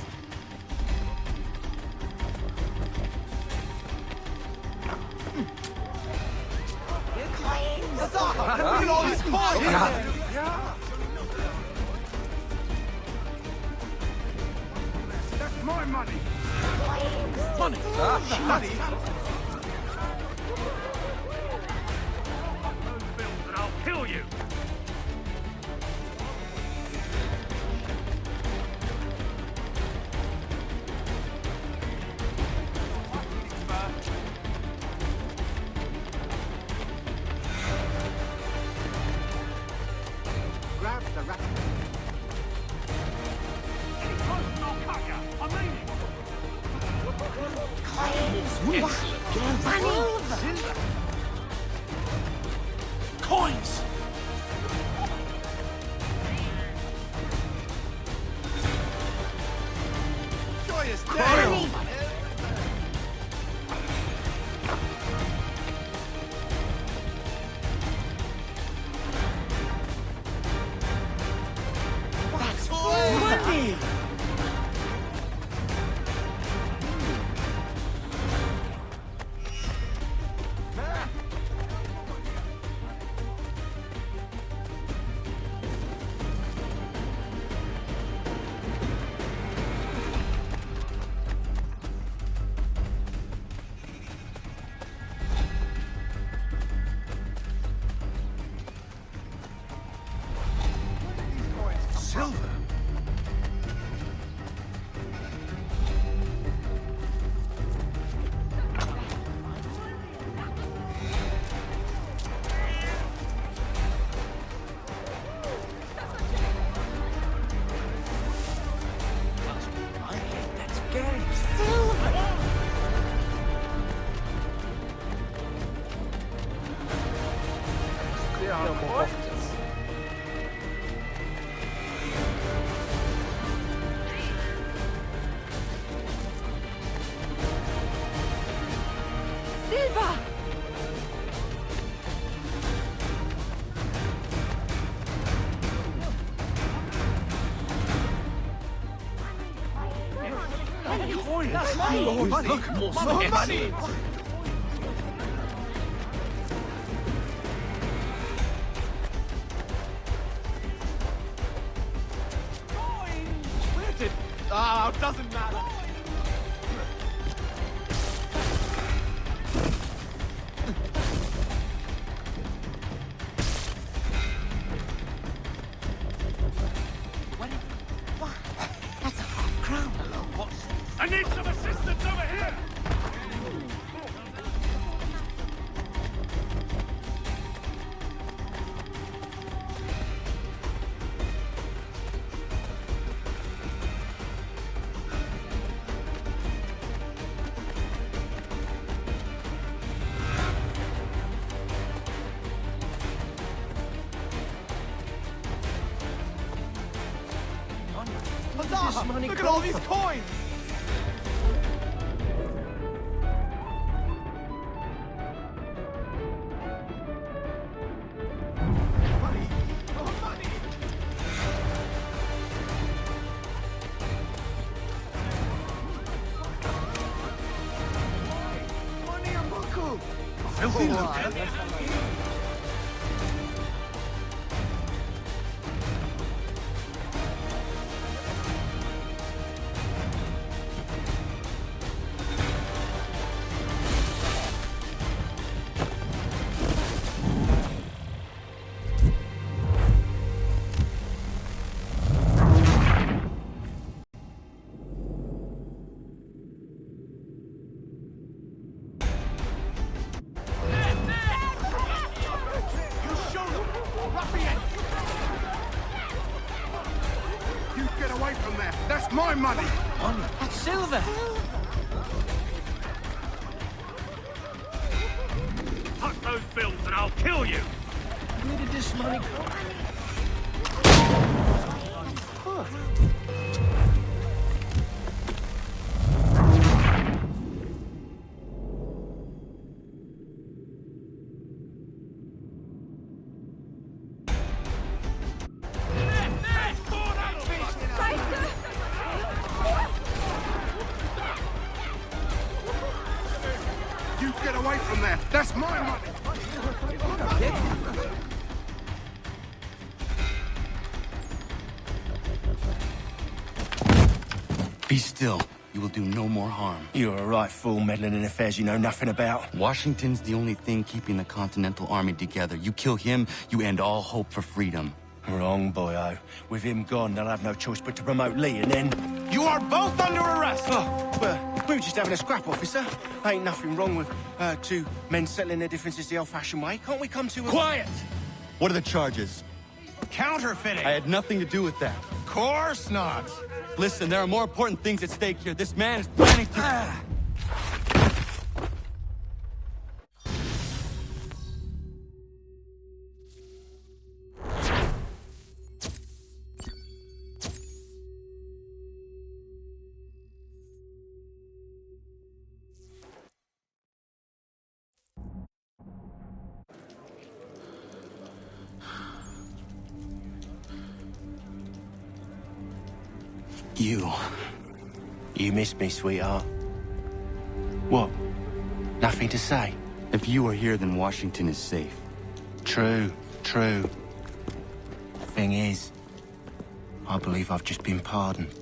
Look at all these coins! That's my money! Money! Money! Those bills and I'll kill you! Grab the rat. Any close and I'll cut you! I'm leaving! Coins! Excellent. Coins! Money! That's money! Silver? That's good. Silver! Silver! That's money! More money! More money! Where did... Ah, doesn't matter. That's a half crown. I need some assistance over here! Huzzah! Look at all these coins! Money! Oh, money! Money and buckle! Filthy lucre! You get away from there! That's my money! That's silver! Tuck those bills and I'll kill you! Where did this money come You get away from there! That's my money! Be still. You will do no more harm. You're a right fool meddling in affairs you know nothing about. Washington's the only thing keeping the Continental Army together. You kill him, you end all hope for freedom. Wrong, boyo. With him gone, they'll have no choice but to promote Lee, and then... You are both under arrest! Oh, well, we were just having a scrap, officer. Ain't nothing wrong with two men settling their differences the old-fashioned way. Can't we come to a... Quiet! What are the charges? Counterfeiting! I had nothing to do with that. Course not! Listen, there are more important things at stake here. This man is planning to... You missed me, sweetheart. What? Nothing to say? If you are here, then Washington is safe. True. Thing is, I believe I've just been pardoned.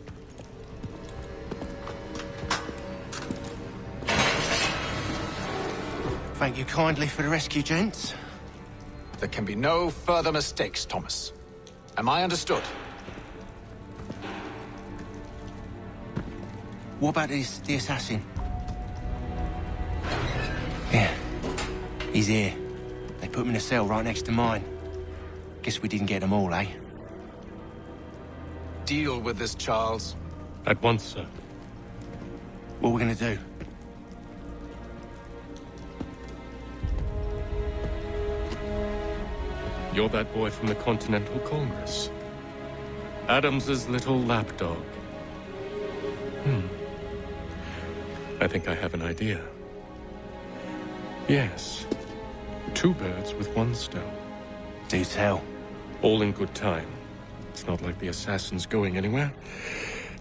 Thank you kindly for the rescue, gents. There can be no further mistakes, Thomas. Am I understood? What about the assassin? Yeah, he's here. They put him in a cell right next to mine. Guess we didn't get them all, eh? Deal with this, Charles. At once, sir. What are we gonna do? You're that boy from the Continental Congress. Adams's little lapdog. I think I have an idea. Yes. 2 birds with 1 stone. Do tell. All in good time. It's not like the assassin's going anywhere.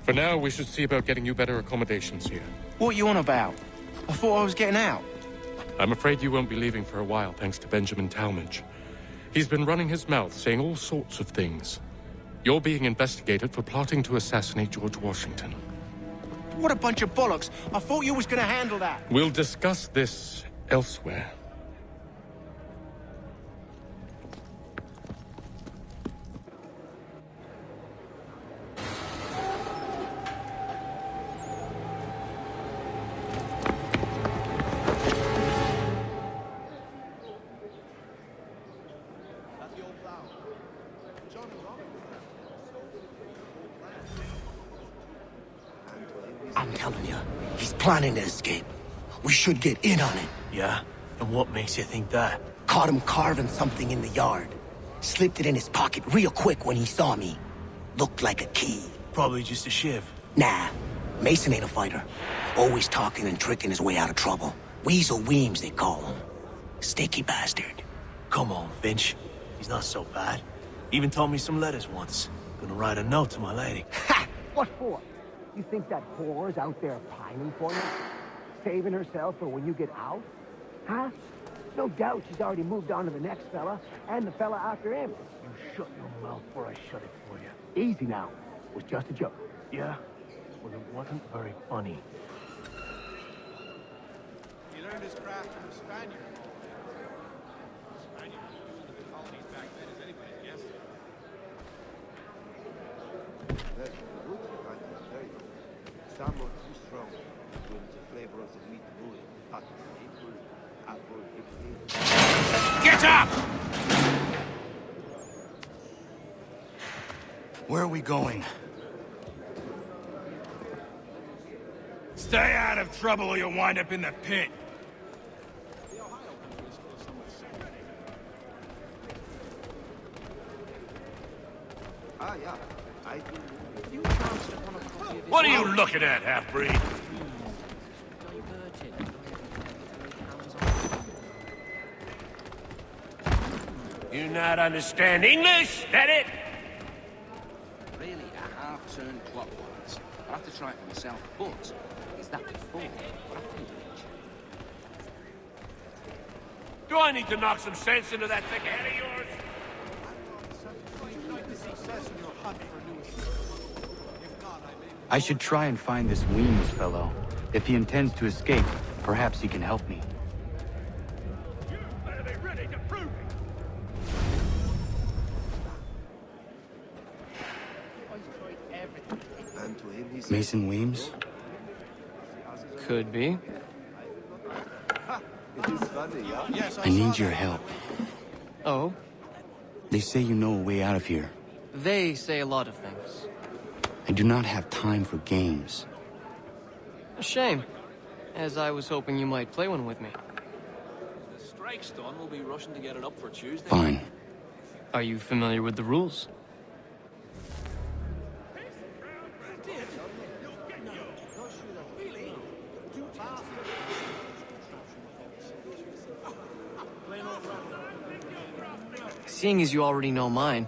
For now, we should see about getting you better accommodations here. What are you on about? I thought I was getting out. I'm afraid you won't be leaving for a while, thanks to Benjamin Talmadge. He's been running his mouth, saying all sorts of things. You're being investigated for plotting to assassinate George Washington. What a bunch of bollocks. I thought you was gonna handle that. We'll discuss this elsewhere. I'm telling you, he's planning to escape. We should get in on it. Yeah? And what makes you think that? Caught him carving something in the yard. Slipped it in his pocket real quick when he saw me. Looked like a key. Probably just a shiv. Nah, Mason ain't a fighter. Always talking and tricking his way out of trouble. Weasel Weems, they call him. Sticky bastard. Come on, Finch. He's not so bad. Even told me some letters once. Gonna write a note to my lady. Ha! What for? You think that whore's out there pining for you? Saving herself for when you get out? Huh? No doubt she's already moved on to the next fella, and the fella after him. You shut your mouth before I shut it for you. Easy now. It was just a joke. Yeah? Well, it wasn't very funny. He learned his craft from a Spaniard. Spaniards used the colonies back then as anybody's guess. Somewhat too strong with the flavor of the meat bullet, hot maple, apple, Get up! Where are we going? Stay out of trouble or you'll wind up in the pit. Ah, yeah. I do. What are you looking at, half-breed? You not understand English? That it? Really, a half-turn clockwise. I'll have to try it for myself, but is that before or after you reach? Do I need to knock some sense into that thick head of yours? I should try and find this Weems fellow. If he intends to escape, perhaps he can help me. You better be ready to prove it. And to him he said, Mason Weems? Could be. it is funny, yeah? Yes, I need your help. Oh? They say you know a way out of here. They say a lot of things. I do not have time for games. A shame, as I was hoping you might play one with me. The strike's done. We'll be rushing to get it up for Tuesday. Fine. Are you familiar with the rules? Seeing as you already know mine,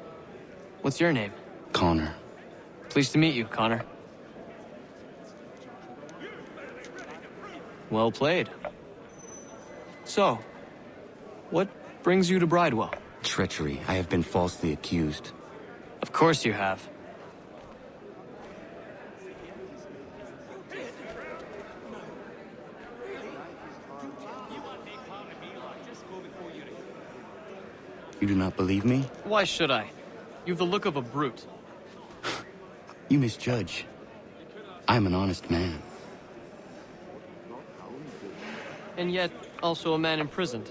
what's your name? Connor. Pleased to meet you, Connor. Well played. So, what brings you to Bridewell? Treachery. I have been falsely accused. Of course you have. You do not believe me? Why should I? You've the look of a brute. You misjudge. I'm an honest man. And yet, also a man imprisoned.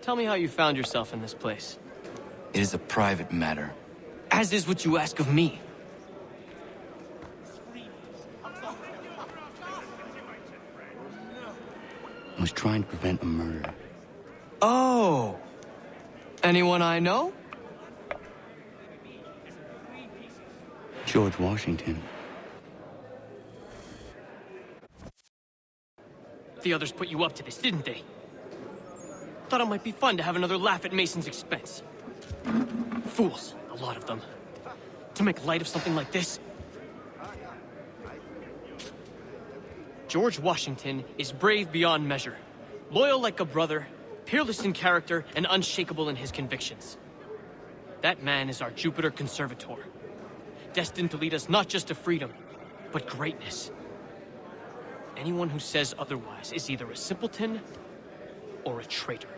Tell me how you found yourself in this place. It is a private matter. As is what you ask of me. I was trying to prevent a murder. Oh! Anyone I know? George Washington. The others put you up to this, didn't they? Thought it might be fun to have another laugh at Mason's expense. Fools, a lot of them. To make light of something like this. George Washington is brave beyond measure. Loyal like a brother, peerless in character, and unshakable in his convictions. That man is our Jupiter Conservator. Destined to lead us not just to freedom, but greatness. Anyone who says otherwise is either a simpleton or a traitor.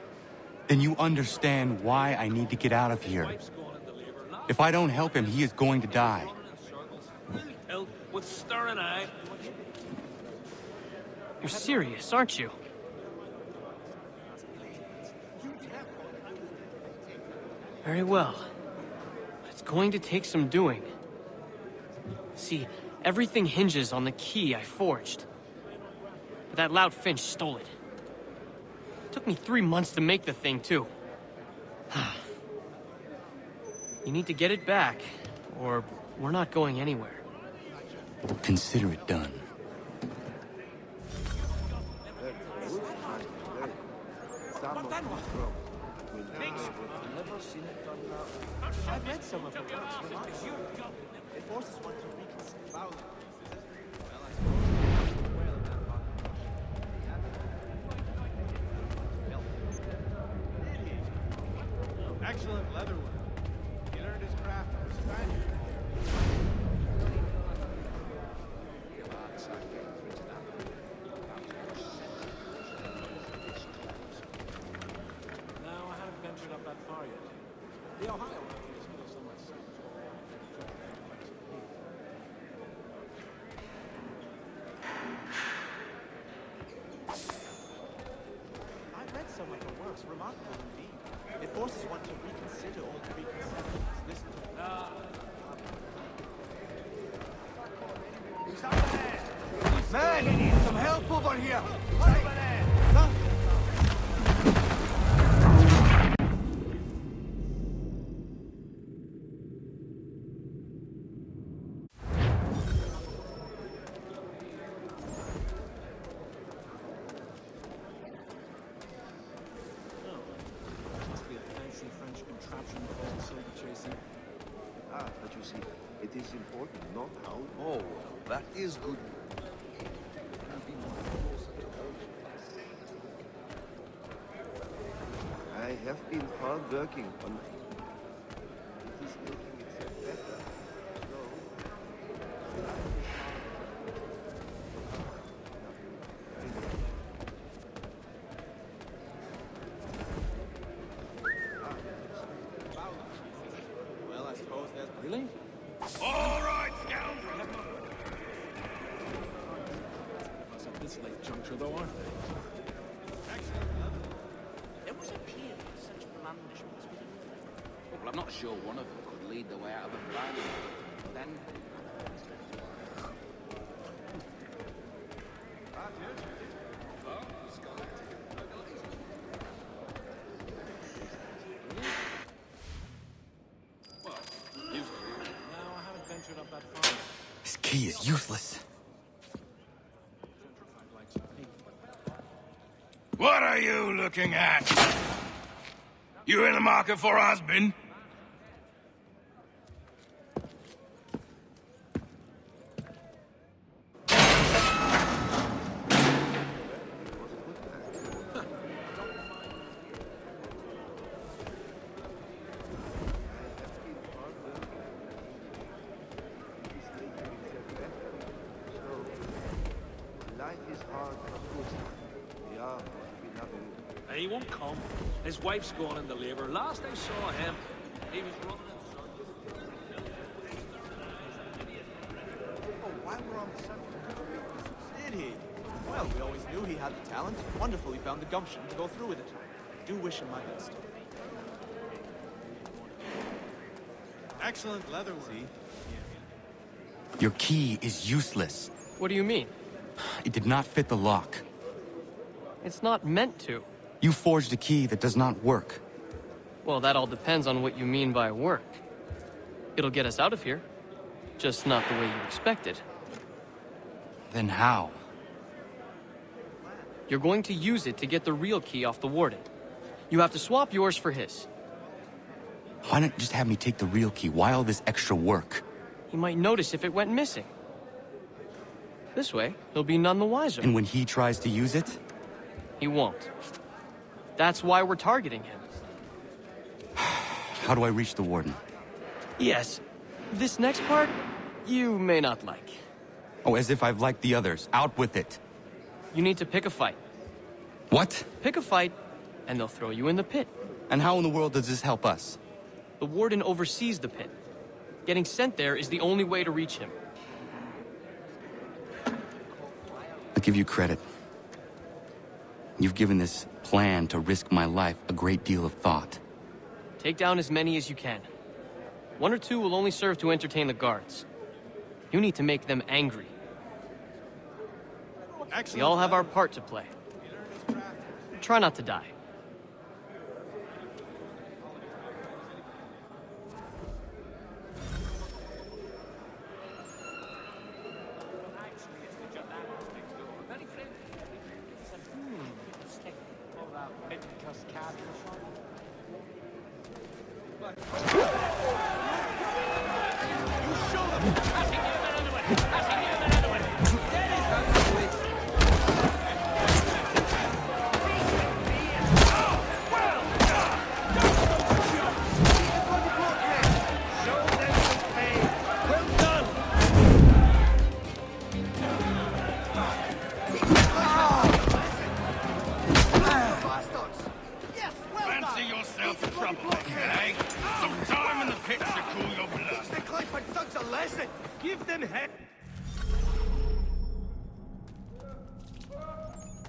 Then you understand why I need to get out of here. If I don't help him, he is going to die. With stirring eye. You're serious, aren't you? Very well. But it's going to take some doing. See, everything hinges on the key I forged. But that loud Finch stole it. Took me 3 months to make the thing, too. You need to get it back, or we're not going anywhere. Consider it done. I've read some of her works. It forces one to reconsider. Excellent leatherwork. He learned his craft from a Spaniard. No, I haven't ventured up that far yet. The Ohio River is still so much I've read some of her works. Remarkable indeed. It forces one to reconsider all preconceptions. Listen to it. Man, some help over here! French contraption called silver chasing. Ah, but you see, it is important not how. Oh, well, that is good. I have been hard working on it is making itself better. Well, I suppose there's... Really? All right, scoundrel! Us at this late juncture, though, aren't they? There was a peer with such blandishments. Well, I'm not sure one of them could lead the way out of a blind. Then... This key is useless. What are you looking at? You in the market for a husband? He won't come. His wife's gone into labor. Last I saw him, he was running in circles. Oh, while we're on the subject, did he? Well, we always knew he had the talent. Wonderful he found the gumption to go through with it. Do wish him my best. Excellent leather work. Your key is useless. What do you mean? It did not fit the lock. It's not meant to. You forged a key that does not work. Well, that all depends on what you mean by work. It'll get us out of here. Just not the way you expected. Then how? You're going to use it to get the real key off the warden. You have to swap yours for his. Why not just have me take the real key? Why all this extra work? He might notice if it went missing. This way, he'll be none the wiser. And when he tries to use it? He won't. That's why we're targeting him. How do I reach the warden? Yes. This next part, you may not like. Oh, as if I've liked the others. Out with it. You need to pick a fight. What? Pick a fight, and they'll throw you in the pit. And how in the world does this help us? The warden oversees the pit. Getting sent there is the only way to reach him. I'll give you credit. You've given this plan to risk my life a great deal of thought. Take down as many as you can. 1 or 2 will only serve to entertain the guards. You need to make them angry. We all have our part to play. Try not to die.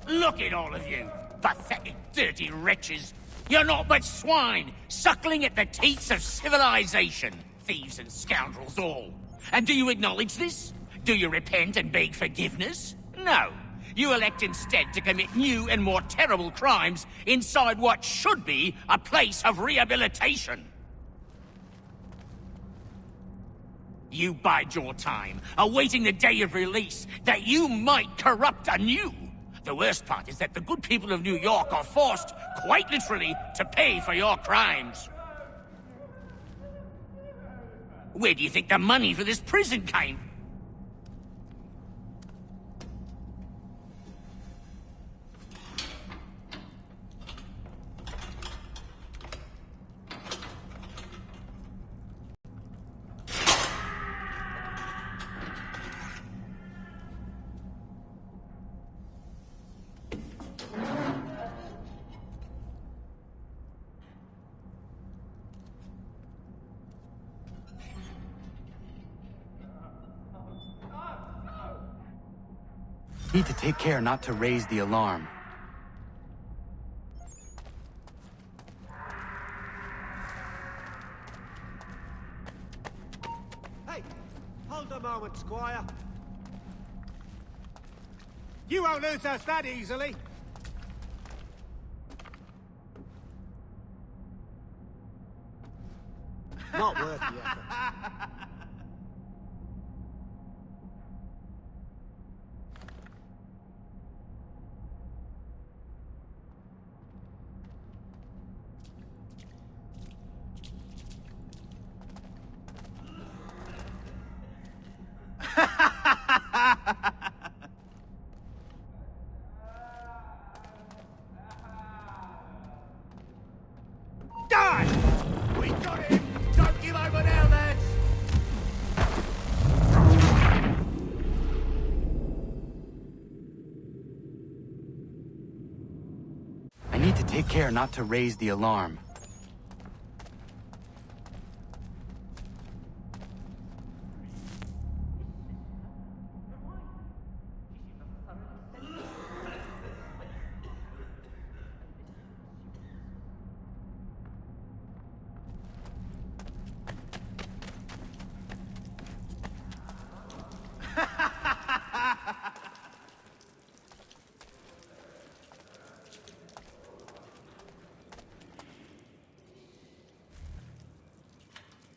Look at all of you, pathetic, dirty wretches. You're not but swine, suckling at the teats of civilization. Thieves and scoundrels all. And do you acknowledge this? Do you repent and beg forgiveness? No. You elect instead to commit new and more terrible crimes inside what should be a place of rehabilitation. You bide your time, awaiting the day of release, that you might corrupt anew. The worst part is that the good people of New York are forced, quite literally, to pay for your crimes. Where do you think the money for this prison came? Need to take care not to raise the alarm. Hey, hold a moment, Squire. You won't lose us that easily. Not worth the effort. Die! We got him! Don't give over now, lads! to take care not to raise the alarm.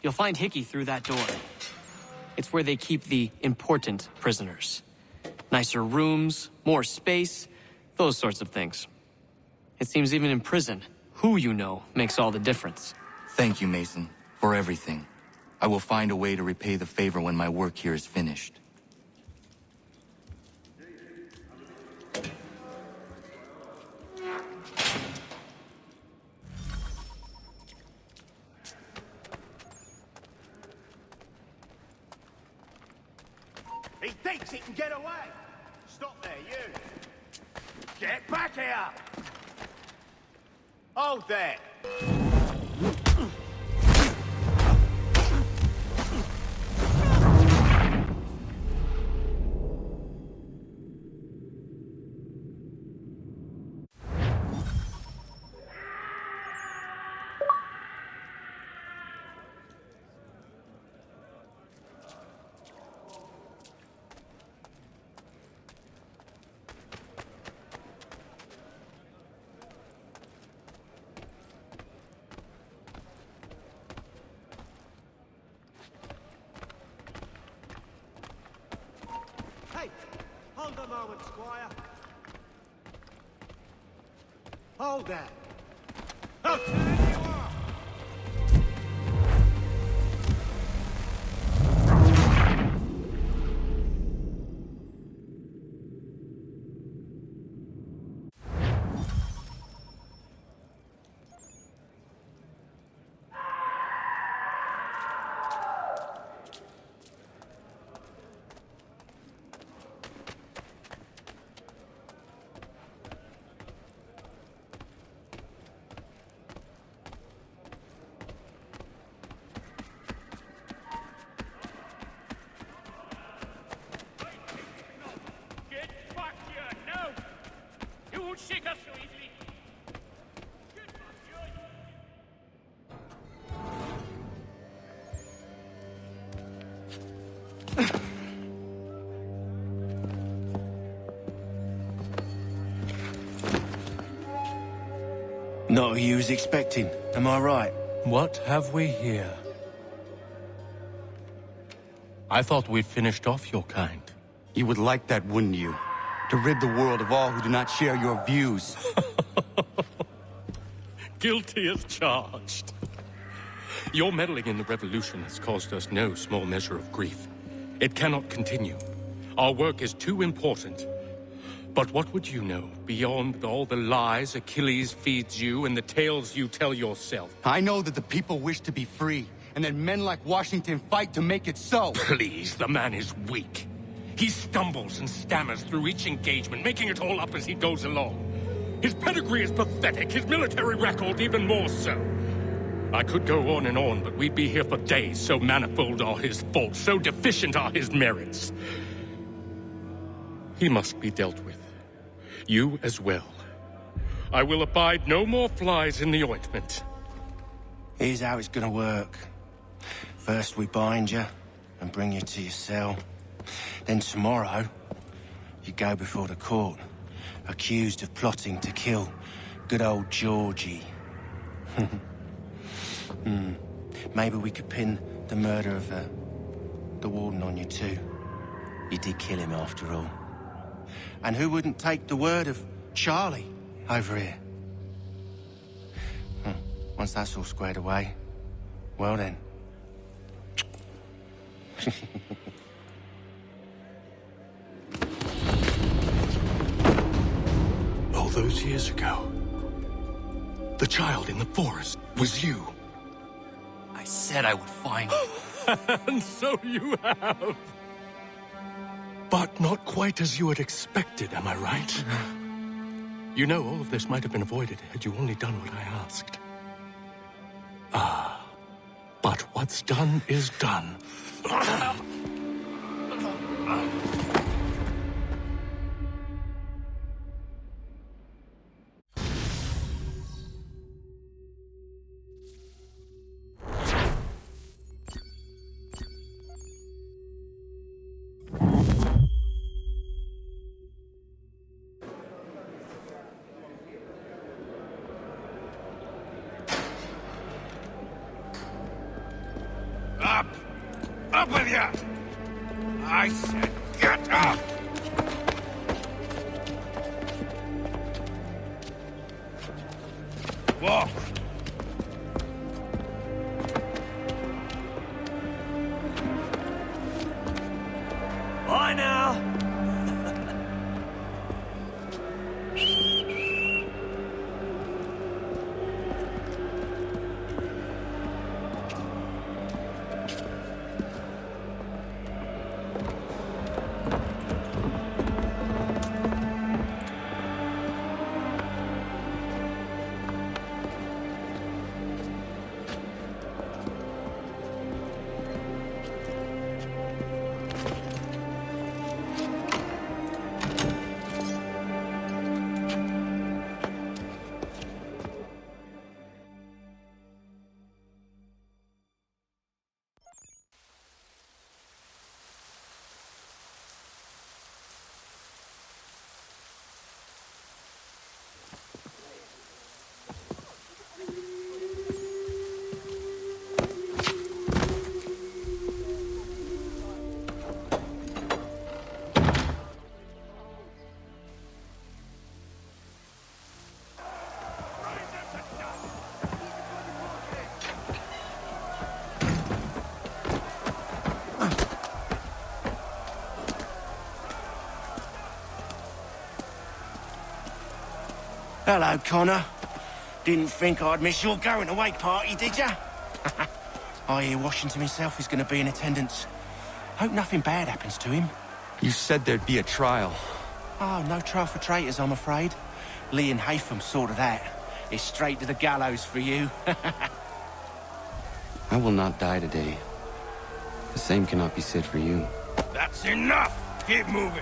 You'll find Hickey through that door. It's where they keep the important prisoners. Nicer rooms, more space, those sorts of things. It seems even in prison, who you know makes all the difference. Thank you, Mason, for everything. I will find a way to repay the favor when my work here is finished. He thinks he can get away! Stop there, you! Get back here! Hold there! Hey! Hold a moment, Squire. Hold that. How turn you are! Get back here, now! You won't shake us so easily! Get back here! Not who you was expecting, am I right? What have we here? I thought we'd finished off your kind. You would like that, wouldn't you? To rid the world of all who do not share your views. Guilty as charged. Your meddling in the revolution has caused us no small measure of grief. It cannot continue. Our work is too important. But what would you know beyond all the lies Achilles feeds you and the tales you tell yourself? I know that the people wish to be free, and that men like Washington fight to make it so. Please, the man is weak. He stumbles and stammers through each engagement, making it all up as he goes along. His pedigree is pathetic, his military record even more so. I could go on and on, but we'd be here for days, so manifold are his faults, so deficient are his merits. He must be dealt with. You as well. I will abide no more flies in the ointment. Here's how it's gonna work. First we bind you and bring you to your cell. Then tomorrow, you go before the court, accused of plotting to kill good old Georgie. Maybe we could pin the murder of the warden on you too. You did kill him after all. And who wouldn't take the word of Charlie over here? Once that's all squared away, well then. All those years ago, the child in the forest was you. I said I would find you. And so you have. But not quite as you had expected, am I right? You know, all of this might have been avoided had you only done what I asked. But what's done is done. Up! Up with you! I said get up! Walk! Bye now! Hello, Connor. Didn't think I'd miss your going-away party, did ya? I hear Washington himself is going to be in attendance. Hope nothing bad happens to him. You said there'd be a trial. Oh, no trial for traitors, I'm afraid. Lee and Haytham sorted that. It's straight to the gallows for you. I will not die today. The same cannot be said for you. That's enough! Keep moving!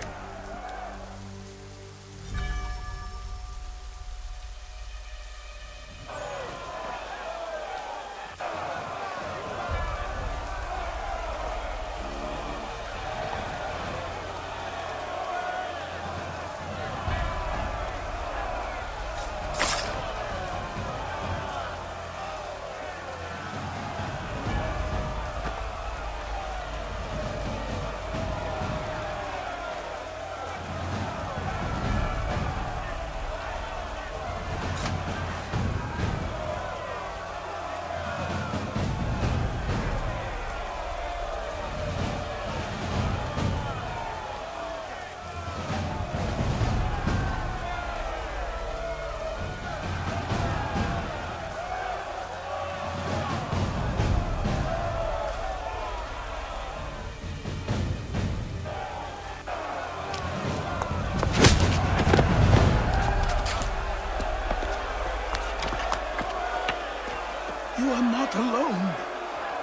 You are not alone.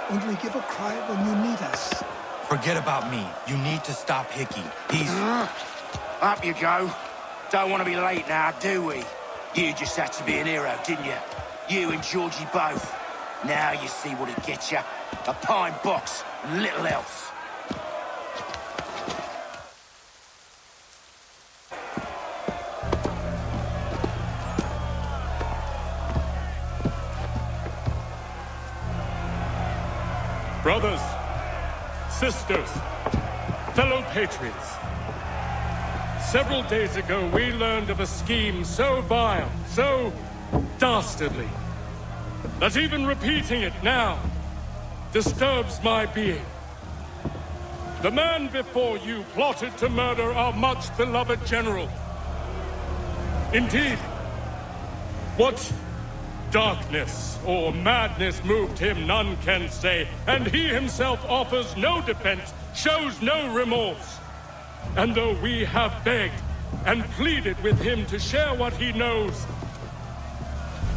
Only give a cry when you need us. Forget about me. You need to stop Hickey. He's... Up you go. Don't want to be late now, do we? You just had to be an hero, didn't you? You and Georgie both. Now you see what it gets you. A pine box and little else. Brothers, sisters, fellow patriots. Several days ago, we learned of a scheme so vile, so dastardly, that even repeating it now disturbs my being. The man before you plotted to murder our much-beloved general. Indeed, what darkness or madness moved him, none can say, and he himself offers no defense, shows no remorse. And though we have begged, and pleaded with him to share what he knows.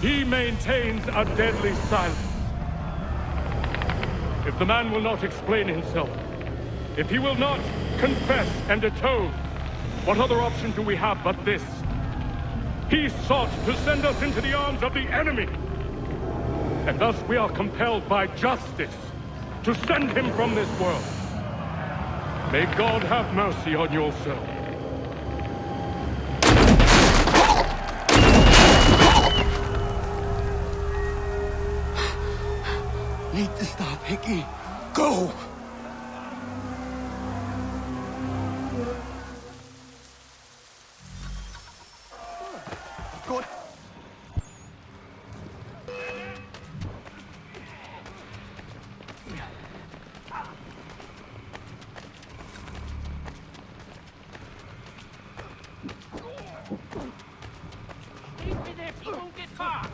He maintains a deadly silence. If the man will not explain himself, if he will not confess and atone, what other option do we have but this? He sought to send us into the arms of the enemy. And thus we are compelled by justice to send him from this world. May God have mercy on your soul. Need to stop, Hickey. Go! Good. Stay with there, he won't get far.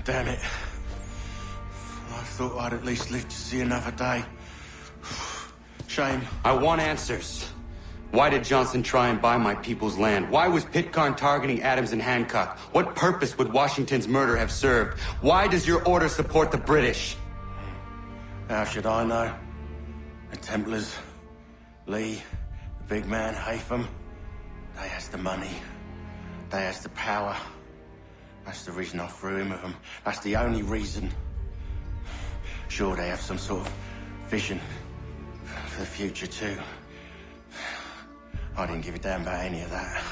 Damn it. I thought I'd at least live to see another day. Shame. I want answers. Why did Johnson try and buy my people's land? Why was Pitcairn targeting Adams and Hancock? What purpose would Washington's murder have served? Why does your order support the British? How should I know? The Templars, Lee, the big man, Haytham, they has the money. They has the power. That's the reason I threw in with them. That's the only reason. Sure, they have some sort of vision for the future too. I didn't give a damn about any of that.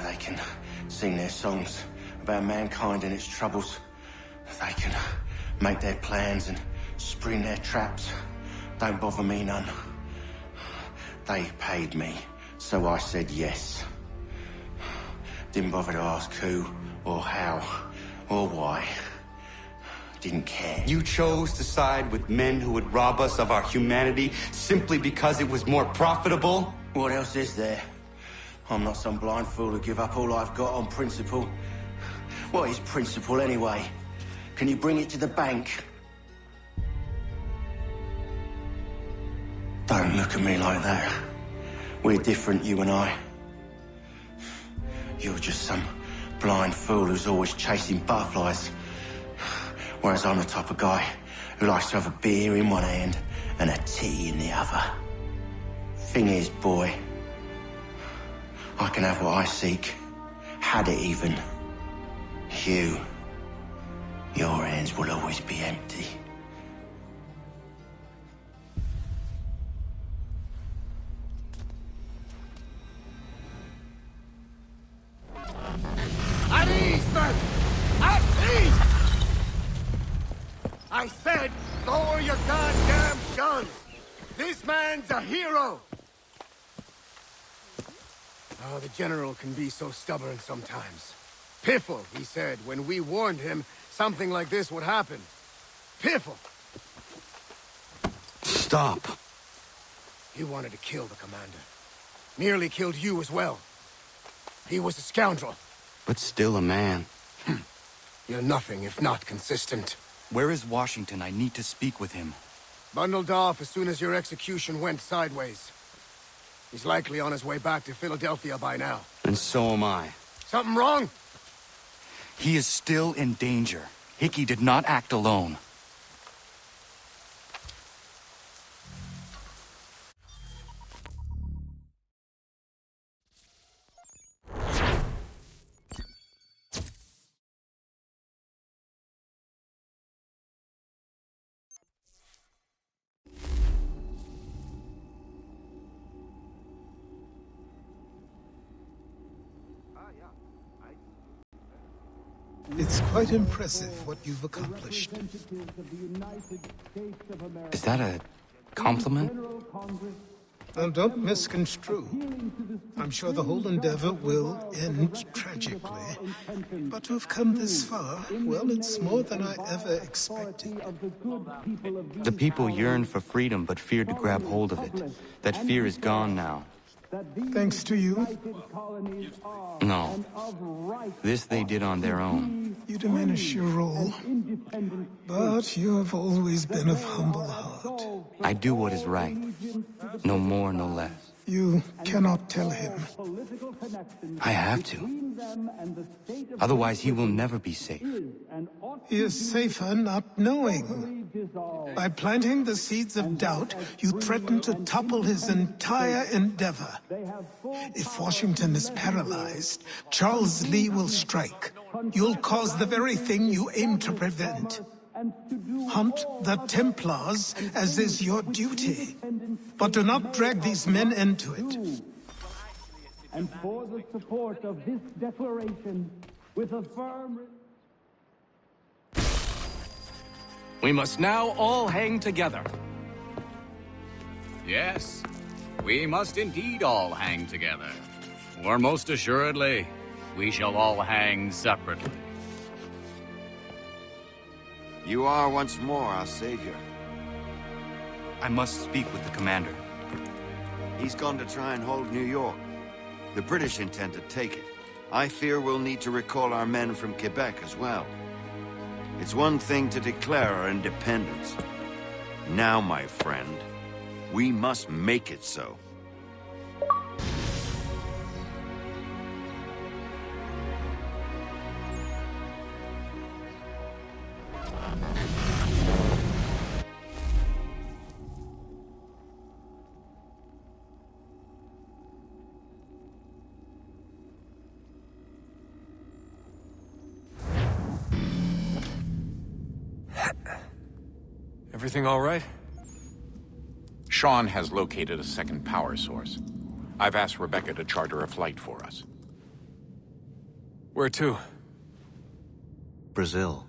They can sing their songs about mankind and its troubles. They can make their plans and spring their traps. Don't bother me none. They paid me, so I said yes. Didn't bother to ask who, or how, or why. Didn't care. You chose to side with men who would rob us of our humanity simply because it was more profitable? What else is there? I'm not some blind fool who give up all I've got on principle. What is principle anyway? Can you bring it to the bank? Don't look at me like that. We're different, you and I. You're just some blind fool who's always chasing butterflies. Whereas I'm the type of guy who likes to have a beer in one hand and a tea in the other. Thing is, boy, I can have what I seek. Had it even. Your hands will always be empty. At ease, men! At ease! I said, lower your goddamn guns! This man's a hero! Oh, the General can be so stubborn sometimes. Piffle, he said, when we warned him something like this would happen. Piffle! Stop. He wanted to kill the commander. Nearly killed you as well. He was a scoundrel. But still a man. You're nothing if not consistent. Where is Washington? I need to speak with him. Bundled off as soon as your execution went sideways. He's likely on his way back to Philadelphia by now. And so am I. Something wrong? He is still in danger. Hickey did not act alone. It's quite impressive what you've accomplished. Is that a compliment? Now, don't misconstrue. I'm sure the whole endeavor will end tragically. But to have come this far, well, it's more than I ever expected. The people yearned for freedom but feared to grab hold of it. That fear is gone now. Thanks to you? No. This they did on their own. You diminish your role. But you have always been of humble heart. I do what is right. No more, no less. You cannot tell him. I have to. Otherwise, he will never be safe. He is safer not knowing. By planting the seeds of doubt, you threaten to topple his entire endeavor. If Washington is paralyzed, Charles Lee will strike. You'll cause the very thing you aim to prevent. Hunt the Templars, as is your duty. But do not drag these men into it. And for the support of this declaration, with a firm... We must now all hang together. Yes, we must indeed all hang together. Or most assuredly, we shall all hang separately. You are once more our savior. I must speak with the commander. He's gone to try and hold New York. The British intend to take it. I fear we'll need to recall our men from Quebec as well. It's one thing to declare our independence. Now, my friend, we must make it so. Everything all right? Sean has located a second power source. I've asked Rebecca to charter a flight for us. Where to? Brazil.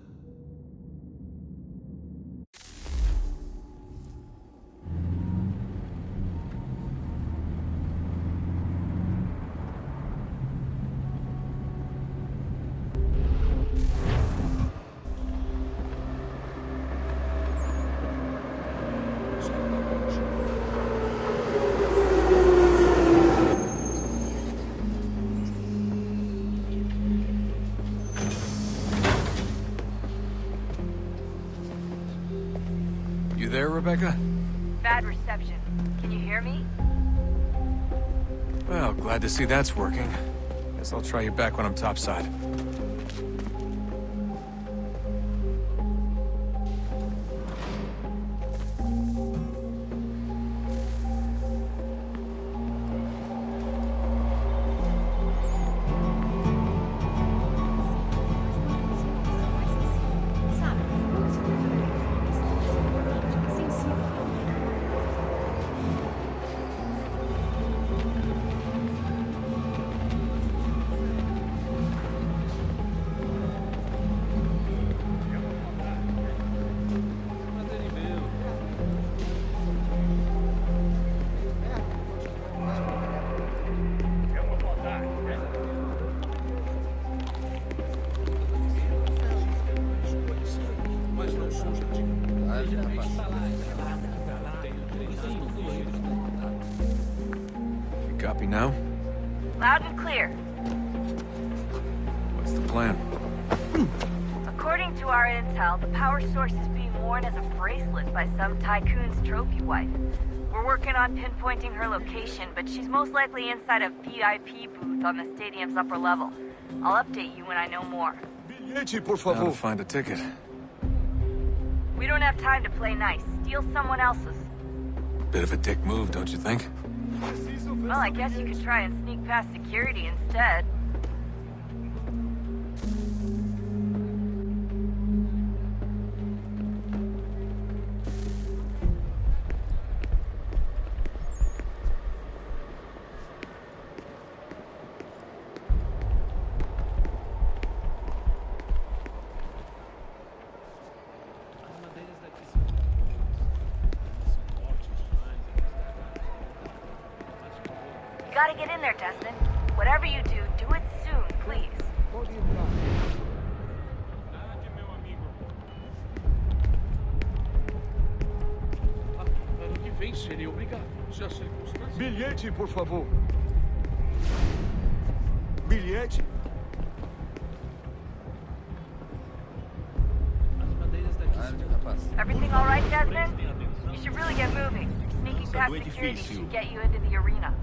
You there, Rebecca? Bad reception. Can you hear me? Well, glad to see that's working. Guess I'll try you back when I'm topside. You copy now? Loud and clear. What's the plan? According to our intel, the power source is being worn as a bracelet by some tycoon's trophy wife. We're working on pinpointing her location, but she's most likely inside a VIP booth on the stadium's upper level. I'll update you when I know more. How to find a ticket? We don't have time to play nice. Steal someone else's. Bit of a dick move, don't you think? Well, I guess you could try and sneak past security instead. gotta get in there, Desmond. Whatever you do, do it soon, please. Ano que vem serei obrigado. Se as circunstâncias... Bilhete, por favor. Bilhete? Everything all right, Desmond? You should really get moving. Sneaking past security should get you into the arena.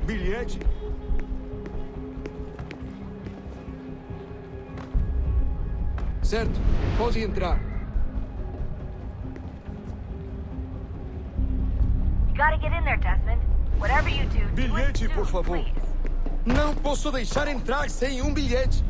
Bilhete? Certo, pode entrar. You gotta get in there, Desmond. Whatever you do, do it Bilhete, por soon, favor. please. Não posso deixar entrar sem bilhete.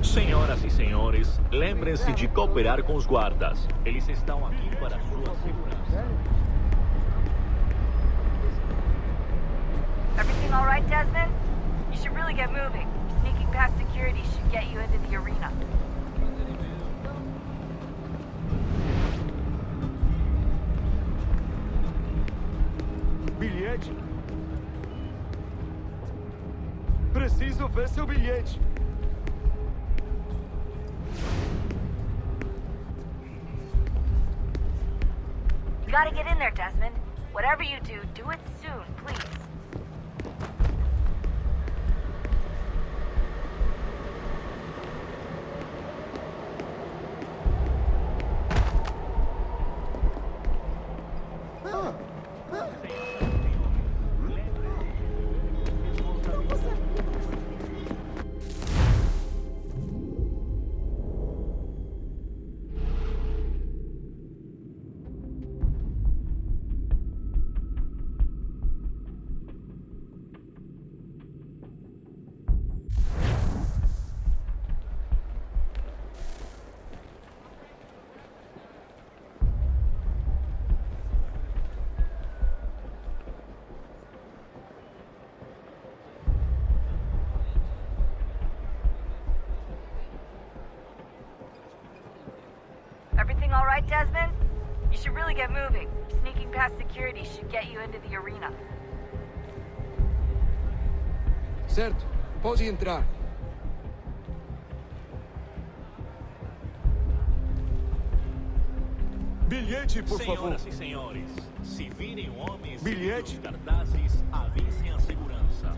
Senhoras e senhores, lembrem-se de cooperar com os guardas. Eles estão aqui para a sua segurança. Everything all right, Desmond? You should really get moving. Sneaking past security should get you into the arena. Bilhete? Preciso ver seu bilhete. You gotta get in there, Desmond. Whatever you do, do it soon, please. Everything all right, Desmond? You should really get moving. Sneaking past security should get you into the arena. Certo, pode entrar. Bilhete, por favor. Senhoras e senhores, se virem homens Bilhete? e cartazes, avisem a segurança.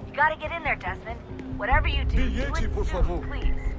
You gotta get in there, Desmond. Whatever you do, do Bilhete, it por soon, favor. please.